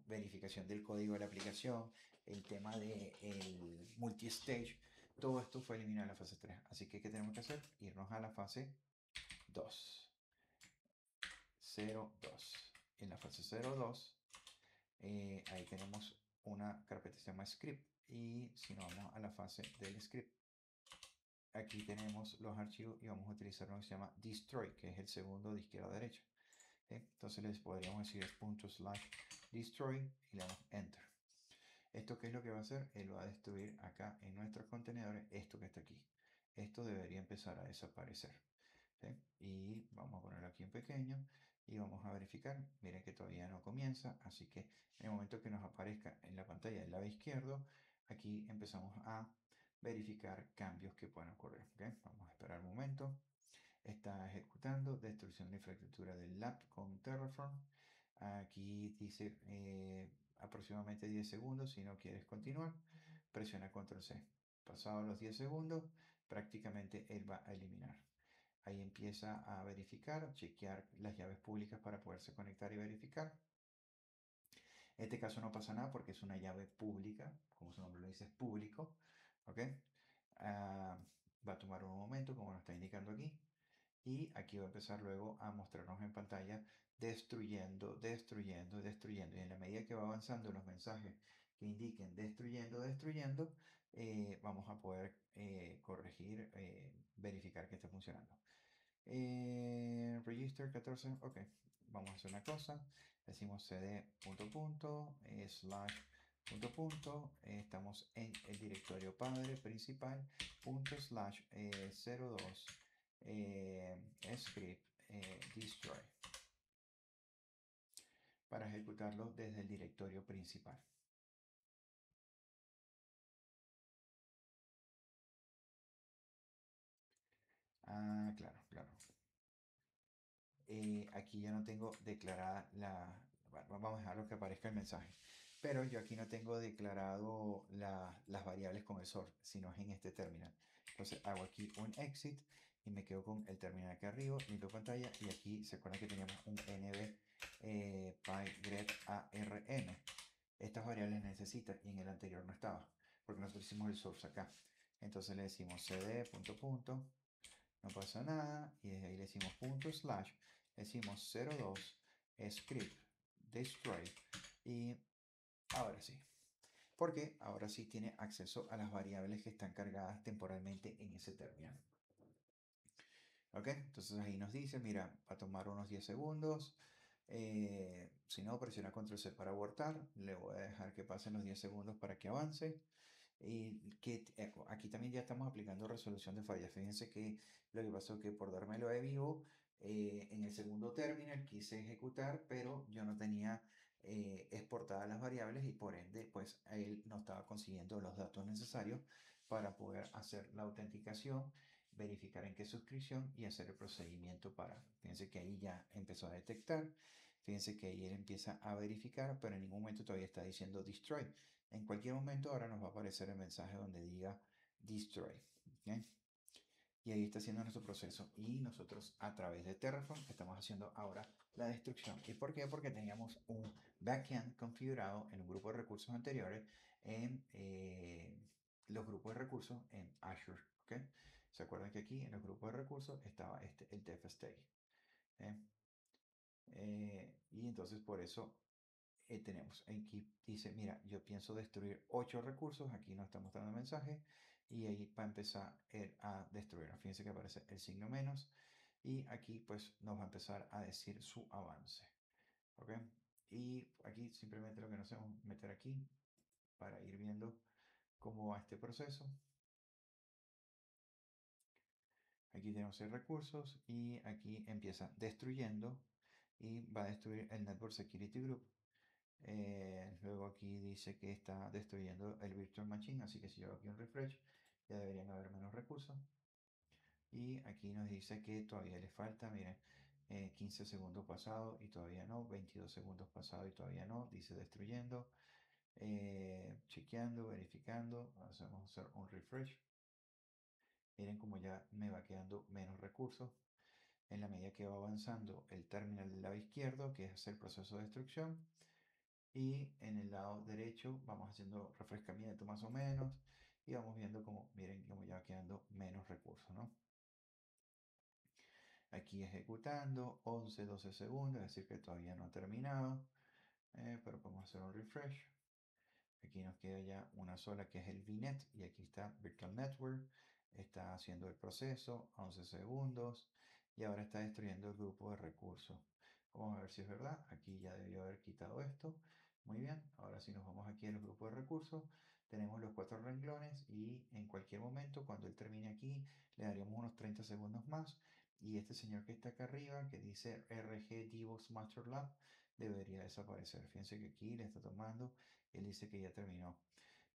verificación del código de la aplicación, el tema del multistage. Todo esto fue eliminado en la fase 3. Así que, ¿qué tenemos que hacer? Irnos a la fase 2. 0.2. En la fase 0.2, ahí tenemos una carpeta que se llama script. Y si nos vamos a la fase del script, aquí tenemos los archivos y vamos a utilizar lo que se llama destroy, que es el segundo de izquierda a derecha. Entonces les podríamos decir ./destroy y le damos enter. ¿Esto qué es lo que va a hacer? Él va a destruir acá en nuestros contenedores esto que está aquí. Esto debería empezar a desaparecer. ¿Sí? Y vamos a ponerlo aquí en pequeño y vamos a verificar. Miren que todavía no comienza, así que en el momento que nos aparezca en la pantalla del lado izquierdo, aquí empezamos a verificar cambios que puedan ocurrir. ¿Okay? Vamos a esperar un momento. Está ejecutando destrucción de infraestructura del lab con Terraform. Aquí dice aproximadamente 10 segundos. Si no quieres continuar, presiona control C. Pasados los 10 segundos, prácticamente él va a eliminar. Ahí empieza a verificar, chequear las llaves públicas para poderse conectar y verificar. En este caso no pasa nada porque es una llave pública, como su nombre lo dice, es público. ¿Ok? Va a tomar un momento, como nos está indicando aquí. Y aquí va a empezar luego a mostrarnos en pantalla destruyendo, destruyendo, destruyendo. Y en la medida que va avanzando los mensajes que indiquen destruyendo, destruyendo, vamos a poder corregir, verificar que esté funcionando. Register 14, ok. Vamos a hacer una cosa. Decimos cd punto punto slash punto punto. Estamos en el directorio padre principal punto slash 02 script destroy para ejecutarlo desde el directorio principal. Ah, claro, claro. Aquí ya no tengo declarada la... Bueno, vamos a dejarlo que aparezca el mensaje. Pero yo aquí no tengo declarado las variables con el source, sino es en este terminal. Entonces hago aquí un exit y me quedo con el terminal aquí arriba, limpio pantalla, y aquí se acuerdan que teníamos un nb pygrep arm. Estas variables necesitan y en el anterior no estaba, porque nosotros hicimos el source acá. Entonces le decimos cd punto punto, no pasa nada, y desde ahí le decimos punto slash, le decimos 02 script destroy, y ahora sí, porque ahora sí tiene acceso a las variables que están cargadas temporalmente en ese terminal. ¿Ok? Entonces ahí nos dice, mira, va a tomar unos 10 segundos. Si no, presiona control C para abortar. Le voy a dejar que pasen los 10 segundos para que avance. Y que aquí también ya estamos aplicando resolución de fallas. Fíjense que lo que pasó es que por dármelo de vivo, en el segundo terminal quise ejecutar, pero yo no tenía exportadas las variables y por ende, pues él no estaba consiguiendo los datos necesarios para poder hacer la autenticación, verificar en qué suscripción y hacer el procedimiento para. Fíjense que ahí ya empezó a detectar. Fíjense que ahí él empieza a verificar, pero en ningún momento todavía está diciendo destroy. En cualquier momento ahora nos va a aparecer el mensaje donde diga destroy. ¿Okay? Y ahí está haciendo nuestro proceso. Y nosotros a través de Terraform estamos haciendo ahora la destrucción. ¿Y por qué? Porque teníamos un backend configurado en un grupo de recursos anteriores en los grupos de recursos en Azure. ¿Okay? ¿Se acuerdan que aquí en los grupos de recursos estaba el TF-State? ¿Eh? Y entonces por eso tenemos aquí, dice, mira, yo pienso destruir 8 recursos, aquí nos está mostrando el mensaje, y ahí va a empezar a destruir. Fíjense que aparece el signo menos, y aquí pues nos va a empezar a decir su avance. ¿Ok? Y aquí simplemente lo que nos hacemos es meter aquí para ir viendo cómo va este proceso. Aquí tenemos 6 recursos y aquí empieza destruyendo y va a destruir el Network Security Group. Luego aquí dice que está destruyendo el Virtual Machine, así que si yo hago aquí un refresh, ya deberían haber menos recursos. Y aquí nos dice que todavía le falta, miren, 15 segundos pasados y todavía no, 22 segundos pasados y todavía no, dice destruyendo, chequeando, verificando, vamos a hacer un refresh. Miren como ya me va quedando menos recursos en la medida que va avanzando el terminal del lado izquierdo, que es el proceso de destrucción. Y en el lado derecho vamos haciendo refrescamiento más o menos y vamos viendo como, miren, como ya va quedando menos recursos, ¿no? Aquí ejecutando 11, 12 segundos, es decir que todavía no ha terminado, pero podemos hacer un refresh. Aquí nos queda ya una sola que es el VNet y aquí está Virtual Network. Está haciendo el proceso, 11 segundos y ahora está destruyendo el grupo de recursos. Vamos a ver si es verdad. Aquí ya debió haber quitado esto. Muy bien, ahora si nos vamos aquí al grupo de recursos, tenemos los 4 renglones y en cualquier momento cuando él termine aquí le daríamos unos 30 segundos más y este señor que está acá arriba que dice RG DevOps Master Lab debería desaparecer. Fíjense que aquí le está tomando, él dice que ya terminó.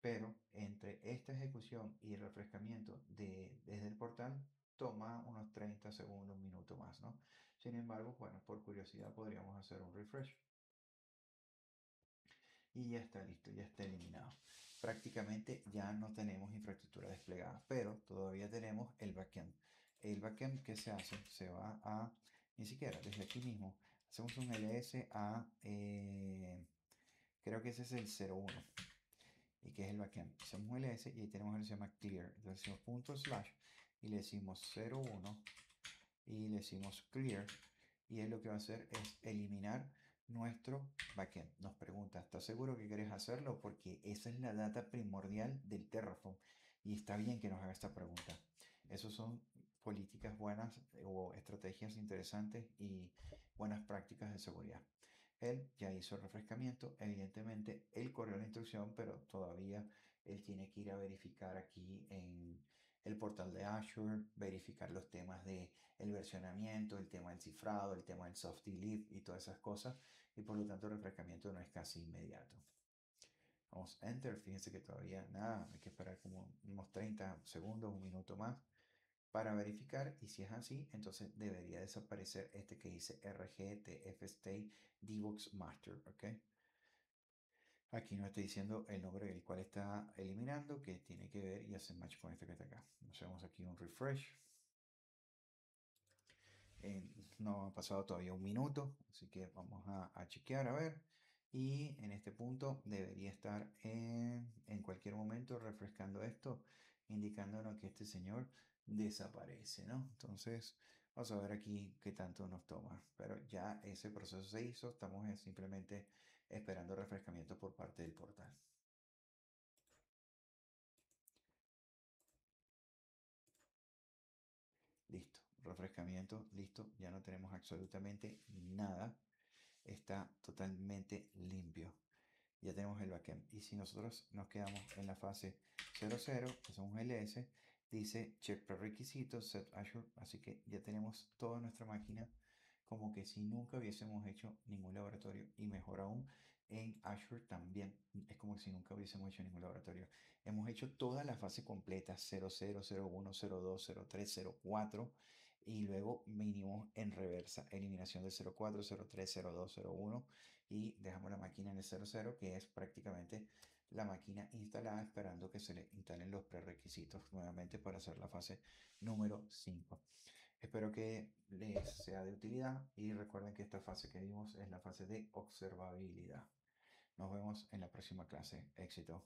Pero entre esta ejecución y el refrescamiento desde el portal toma unos 30 segundos, un minuto más, ¿no? Sin embargo, bueno, por curiosidad podríamos hacer un refresh. Y ya está listo, ya está eliminado. Prácticamente ya no tenemos infraestructura desplegada, pero todavía tenemos el backend. El backend, ¿qué se hace? Se va a, ni siquiera desde aquí mismo, hacemos un ls a, creo que ese es el 01 y que es el backend. Hacemos un ls y ahí tenemos el que se llama clear. Entonces decimos punto slash y le decimos 01 y le decimos clear y él lo que va a hacer es eliminar nuestro backend. Nos pregunta, ¿estás seguro que quieres hacerlo? Porque esa es la data primordial del Terraform y está bien que nos haga esta pregunta. Esas son políticas buenas o estrategias interesantes y buenas prácticas de seguridad. Él ya hizo el refrescamiento, evidentemente él corrió la instrucción, pero todavía él tiene que ir a verificar aquí en el portal de Azure, verificar los temas de el versionamiento, el tema del cifrado, el tema del soft delete y todas esas cosas, y por lo tanto el refrescamiento no es casi inmediato. Vamos Enter, fíjense que todavía nada, hay que esperar como unos 30 segundos, un minuto más para verificar, y si es así, entonces debería desaparecer este que dice rgtfstate dbox master, ¿ok? Aquí nos está diciendo el nombre del cual está eliminando, que tiene que ver y hace match con este que está acá. Hacemos aquí un refresh. No ha pasado todavía un minuto, así que vamos a chequear a ver. Y en este punto debería estar en cualquier momento refrescando esto, indicándonos que este señor desaparece, ¿no? Entonces, vamos a ver aquí qué tanto nos toma. Pero ya ese proceso se hizo, estamos simplemente esperando refrescamiento por parte del portal. Listo, refrescamiento, listo, ya no tenemos absolutamente nada, está totalmente limpio. Ya tenemos el backend. Y si nosotros nos quedamos en la fase 00, que es un ls, dice check prerequisitos, set Azure, así que ya tenemos toda nuestra máquina como que si nunca hubiésemos hecho ningún laboratorio, y mejor aún en Azure también es como si nunca hubiésemos hecho ningún laboratorio. Hemos hecho toda la fase completa 00, 01, 02, 03, 04 y luego mínimo en reversa, eliminación de 04, 03, 02, 01 y dejamos la máquina en el 00, que es prácticamente la máquina instalada esperando que se le instalen los prerequisitos nuevamente para hacer la fase número 5. Espero que les sea de utilidad y recuerden que esta fase que vimos es la fase de observabilidad. Nos vemos en la próxima clase. Éxito.